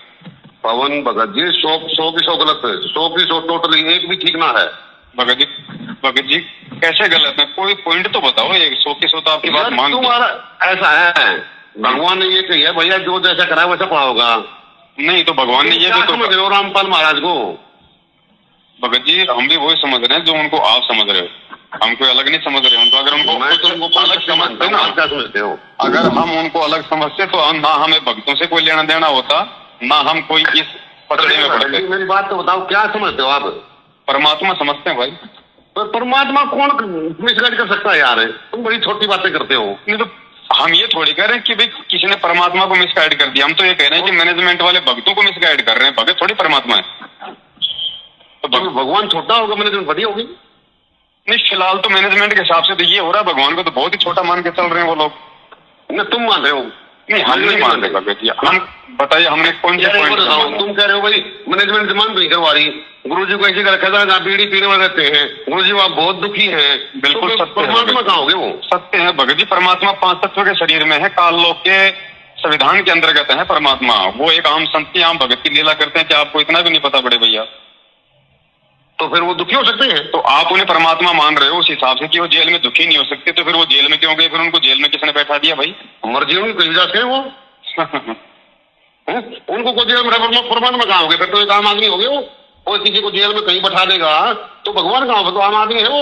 पवन भगत जी, 100 गलत है, 100 टोटली एक भी ठीक ना है। भगत जी कैसे गलत है? कोई पॉइंट तो बताओ, एक 100 की 100 तो आपकी बात मान। तुम्हारा ऐसा है, भगवान ने ये कही है भैया, जो जैसा करा वैसा पाओगा। नहीं तो भगवान ने ये भी तो समझ रहे हो रामपाल महाराज को? भगत जी, हम भी वही समझ रहे हैं जो उनको आप समझ रहे हो, हम कोई अलग नहीं समझ रहे हैं। तो अगर उनको मैं तुमको अलग समझते ना, क्या समझते हो? अगर हम उनको अलग समझते तो ना हमें भक्तों से कोई लेना देना होता, ना हम कोई इस पकड़े में पड़ते। मेरी बात तो बताओ, क्या समझते हो आप? परमात्मा समझते हैं भाई। पर परमात्मा कौन मिसगाइड कर सकता है यार? तुम बड़ी छोटी बातें करते हो। नहीं तो हम ये थोड़ी कह रहे हैं कि भाई किसी ने परमात्मा को मिसगाइड कर दिया, हम तो ये कह रहे हैं कि मैनेजमेंट वाले भक्तों को मिसगाइड कर रहे हैं। भगत थोड़ी परमात्मा है। तो भगवान छोटा होगा, मैनेजमेंट बड़ी होगी? नहीं, फिलहाल तो मैनेजमेंट के हिसाब से तो ये हो रहा है, भगवान को तो बहुत ही छोटा मान के चल रहे हैं वो लोग। ना तुम मान रहे हो? नहीं, हम नहीं मान रहे भगत जी। हम बताइए, हमने कौन से पॉइंट? तुम कह रहे हो भाई मैनेजमेंट डिमांड नहीं करवा रही, गुरु जी को ऐसे रखा था जहाँ बीड़ी पीने वाले रहते हैं, गुरु जी वहाँ बहुत दुखी हैं। बिल्कुल तो परमात्मा कहाँ हो गए वो? सत्य है भगत जी, परमात्मा 5 तत्व के शरीर में है, काल लोक के संविधान के अंतर्गत है परमात्मा। वो एक आम संत की आम भगत की लीला करते हैं कि आपको इतना भी नहीं पता बड़े भैया। तो फिर वो दुखी हो सकते हैं? तो आप उन्हें परमात्मा मान रहे हो उस हिसाब से कि वो जेल में दुखी नहीं हो सकते, तो फिर वो जेल में क्यों गए? फिर उनको जेल में किसने बैठा दिया भाई? मर्जी उनकी कहीं जाते हैं वो। उनको को जेल में परमात्मा कहाँ हो गए? फिर तो एक आम आदमी हो गए वो। और किसी को जेल में कहीं बैठा देगा तो भगवान कहाँ होगा? तो आम आदमी है वो।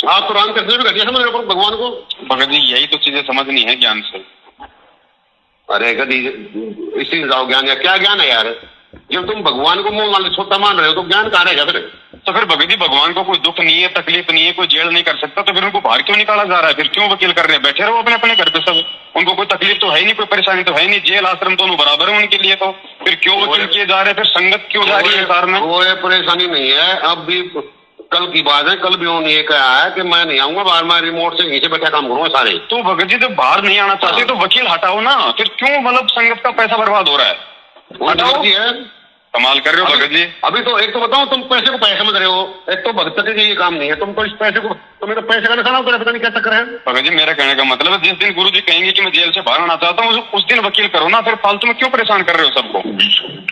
आप तो राम कृष्ण भी घटिया समझ रहे हो भगवान को। भगत जी, यही तो चीजें समझनी है ज्ञान से। अरे कभी इसी जाओ ज्ञान, या क्या ज्ञान है यार? जब तुम भगवान को मुंह छोटा मान रहे हो तो ज्ञान कहाँ रहेगा फिर? तो फिर भगत जी, भगवान को कोई दुख नहीं है, तकलीफ नहीं है, कोई जेल नहीं कर सकता, तो फिर उनको बाहर क्यों निकाला जा रहा है? फिर क्यों वकील कर रहे हैं? बैठे रहो अपने अपने घर पे सब। उनको कोई तकलीफ तो है ही नहीं, कोई परेशानी तो है नहीं, जेल आश्रम दोनों बराबर है उनके लिए। तो फिर क्यों वकील किए जा रहे हैं? फिर संगत क्यों जा रही है सार में? कोई परेशानी नहीं है। अब भी कल की बात है, कल भी उन्होंने ये कहा है कि मैं नहीं आऊंगा बाहर, मैं रिमोट से नीचे बैठा काम करूंगा सारे। तो भगत जी, जब बाहर नहीं आना चाहते तो वकील हटाओ ना। फिर क्यों मतलब संगत का पैसा बर्बाद हो रहा है? हटाओ है। कमाल कर रहे हो भगत जी। अभी तो एक तो बताओ, तुम पैसे को पैसे समझ रहे हो, एक तो भक्त के ये काम नहीं है, तुम तो इस पैसे को, तुम्हें तो पैसे का निशाना उतर, पता नहीं क्या चक्कर है। भगत जी, मेरा कहने का मतलब है, जिस दिन गुरु जी कहेंगे कि मैं जेल से बाहर आना चाहता हूँ, उस दिन वकील करो ना। फिर फालतू में क्यों परेशान कर रहे हो सबको?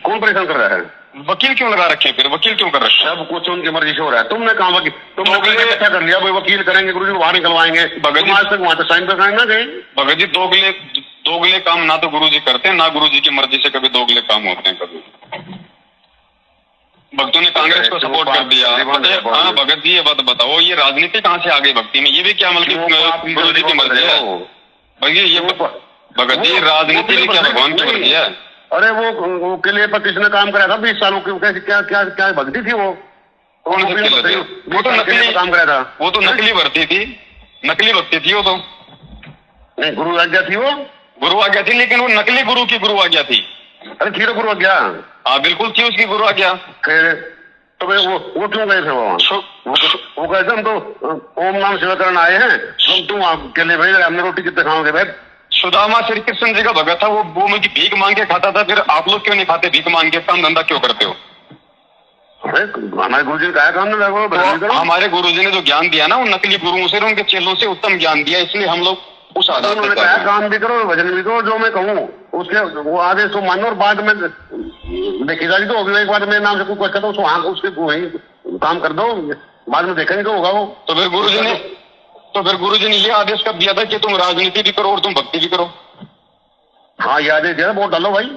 कौन परेशान कर रहा है? वकील क्यों लगा रखे? फिर वकील क्यों कर रखे? सब कुछ उनकी मर्जी से हो रहा है। तुमने कहा वकील, तुमने इकट्ठा कर लिया, वकील करेंगे, गुरु जी को बाहर निकलवाएंगे। भगत जी आज तक वहां तक साइन पर ना गए। भगत जी, दोगले काम ना तो गुरु जी करते हैं, ना गुरु जी की मर्जी से कभी दोगले काम होते हैं। कभी भक्तों ने कांग्रेस को सपोर्ट कर दिया। हाँ भगत जी, ये बात बताओ, ये राजनीति कहाँ से आ गई भक्ति में? ये भी क्या मतलब गुरु जी की मर्जी है? भैया ये भगत जी, राजनीति भी क्या भगवान की मर्जी है? अरे वो किले पर किसने काम कराया था 20 सालों की? कैसे क्या क्या क्या भक्ति थी वो? कौन सी किले थी? वो तो नकली काम कराया था। वो तो नकली भर्ती थी, नकली भक्ति थी वो तो। नहीं, गुरु आज्ञा थी वो। गुरु आज्ञा थी, लेकिन वो नकली गुरु की गुरु आज्ञा थी। अरे थी तो गुरु आज्ञा। हाँ बिल्कुल थी उसकी गुरु आज्ञा। तो भाई वो क्यों गए थे वहाँ? वो कहते हम तो ओम नाम सेवा करने आए हैं, तुम अकेले भाई हमने रोटी कितने खाओगे भाई? सुदामा श्री कृष्ण जी का भगत था, वो मुझे भीख मांग के खाता था, फिर आप लोग क्यों नहीं खाते भीख मांग के, काम धंधा क्यों करते हो? हमारे गुरु जी ने कहा काम नहीं लगो, तो हमारे गुरु जी ने जो ज्ञान दिया ना, वो नकली गुरुओं से, उनके चेलों से उत्तम ज्ञान दिया, इसलिए हम लोग उस आधार उन्होंने कहा काम भी करो भजन भी करो, जो मैं कहूँ उसके वो आदेश को मानो, और बाद में देखेगा तो होगी, एक बार मेरे नाम से कोई क्वेश्चन तो उसको हाँ उसके वही काम कर दो, बाद में देखेंगे तो होगा वो। तो फिर गुरु जी ने ये आदेश कब दिया था कि तुम राजनीति भी करो और तुम भक्ति भी करो? हाँ ये आदेश दिया, वोट डालो भाई।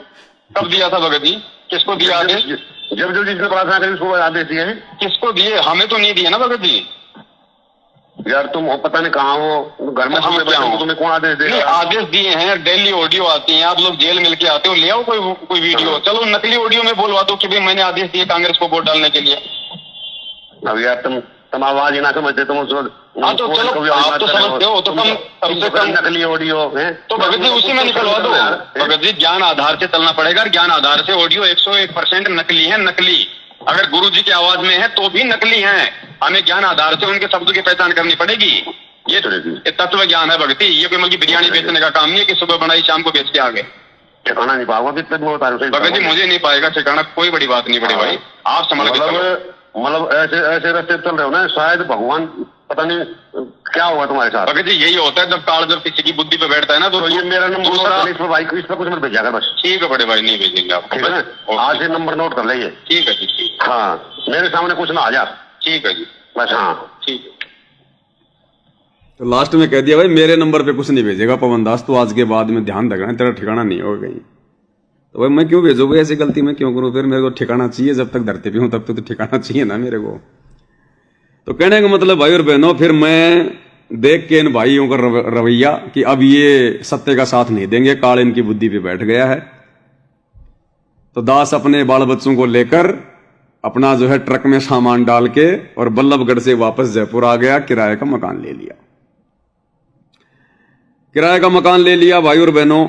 कब दिया था भगत जी? किसको दिया आदेश? जब जिसने प्रार्थना करी उसको आदेश दिए हैं। किसको दिए? हमें तो नहीं दिए ना भगत जी। यार तुम हो पता नहीं कहाँ हो, घर में तुम्हें कौन आदेश देगा? आदेश दिए हैं, डेली ऑडियो आती है, आप लोग जेल मिल के आते हो, ले आओ कोई वीडियो, चलो नकली ऑडियो में बोलवा दो कि भाई मैंने आदेश दिए कांग्रेस को वोट डालने के लिए। अब यार तुम आवाज ही ना समझते, तुम हाँ तो चलो आप तो समझते हो, तो कम से कम नकली ऑडियो है तो भगत जी उसी में निकलवा दो। भगत जी ज्ञान आधार से चलना पड़ेगा, ज्ञान आधार से ऑडियो 101% नकली है, नकली। अगर गुरु जी की आवाज में है तो भी नकली है, हमें ज्ञान आधार से उनके शब्दों की पहचान करनी पड़ेगी। ये तत्व ज्ञान है भगती, ये कोई मतलब बिरयानी बेचने का काम नहीं है कि सुबह बनाई शाम को बेच के आ गए। ठिकाना नहीं पाओगे भगत जी, मुझे नहीं पाएगा ठिकाना, कोई बड़ी बात नहीं बड़े भाई, आप समझ मतलब ऐसे रास्ते चल रहे हो ना, शायद भगवान पता नहीं क्या हुआ तुम्हारे साथ। भगत जी यही होता है, जब किसी की बुद्धि पे बैठता है ना, तो ये मेरा नंबर इस पर कुछ मत भेजा कर बस। ठीक है बड़े भाई, नहीं भेजेंगे आप, ठीक है ना, आज से नंबर नोट कर लीजिए। ठीक है जी, ठीक। हाँ मेरे सामने कुछ ना आ जा। ठीक है जी, बस। हाँ ठीक है। तो लास्ट में कह दिया भाई मेरे नंबर पे कुछ नहीं भेजेगा पवन दास, तो आज के बाद में ध्यान रखना तेरा ठिकाना नहीं होगा कहीं। तो भाई मैं क्यों भेजू भाई, ऐसी गलती मैं क्यों करूं? फिर मेरे को ठिकाना चाहिए, जब तक धरती पे हूं तब तक तो ठिकाना चाहिए ना मेरे को। तो कहने का मतलब भाई और बहनों, फिर मैं देख के इन भाइयों का रवैया कि अब ये सत्य का साथ नहीं देंगे, काल इनकी बुद्धि पे बैठ गया है। तो दास अपने बाल बच्चों को लेकर अपना जो है ट्रक में सामान डाल के और बल्लभगढ़ से वापस जयपुर आ गया, किराए का मकान ले लिया। किराए का मकान ले लिया भाई और बहनों।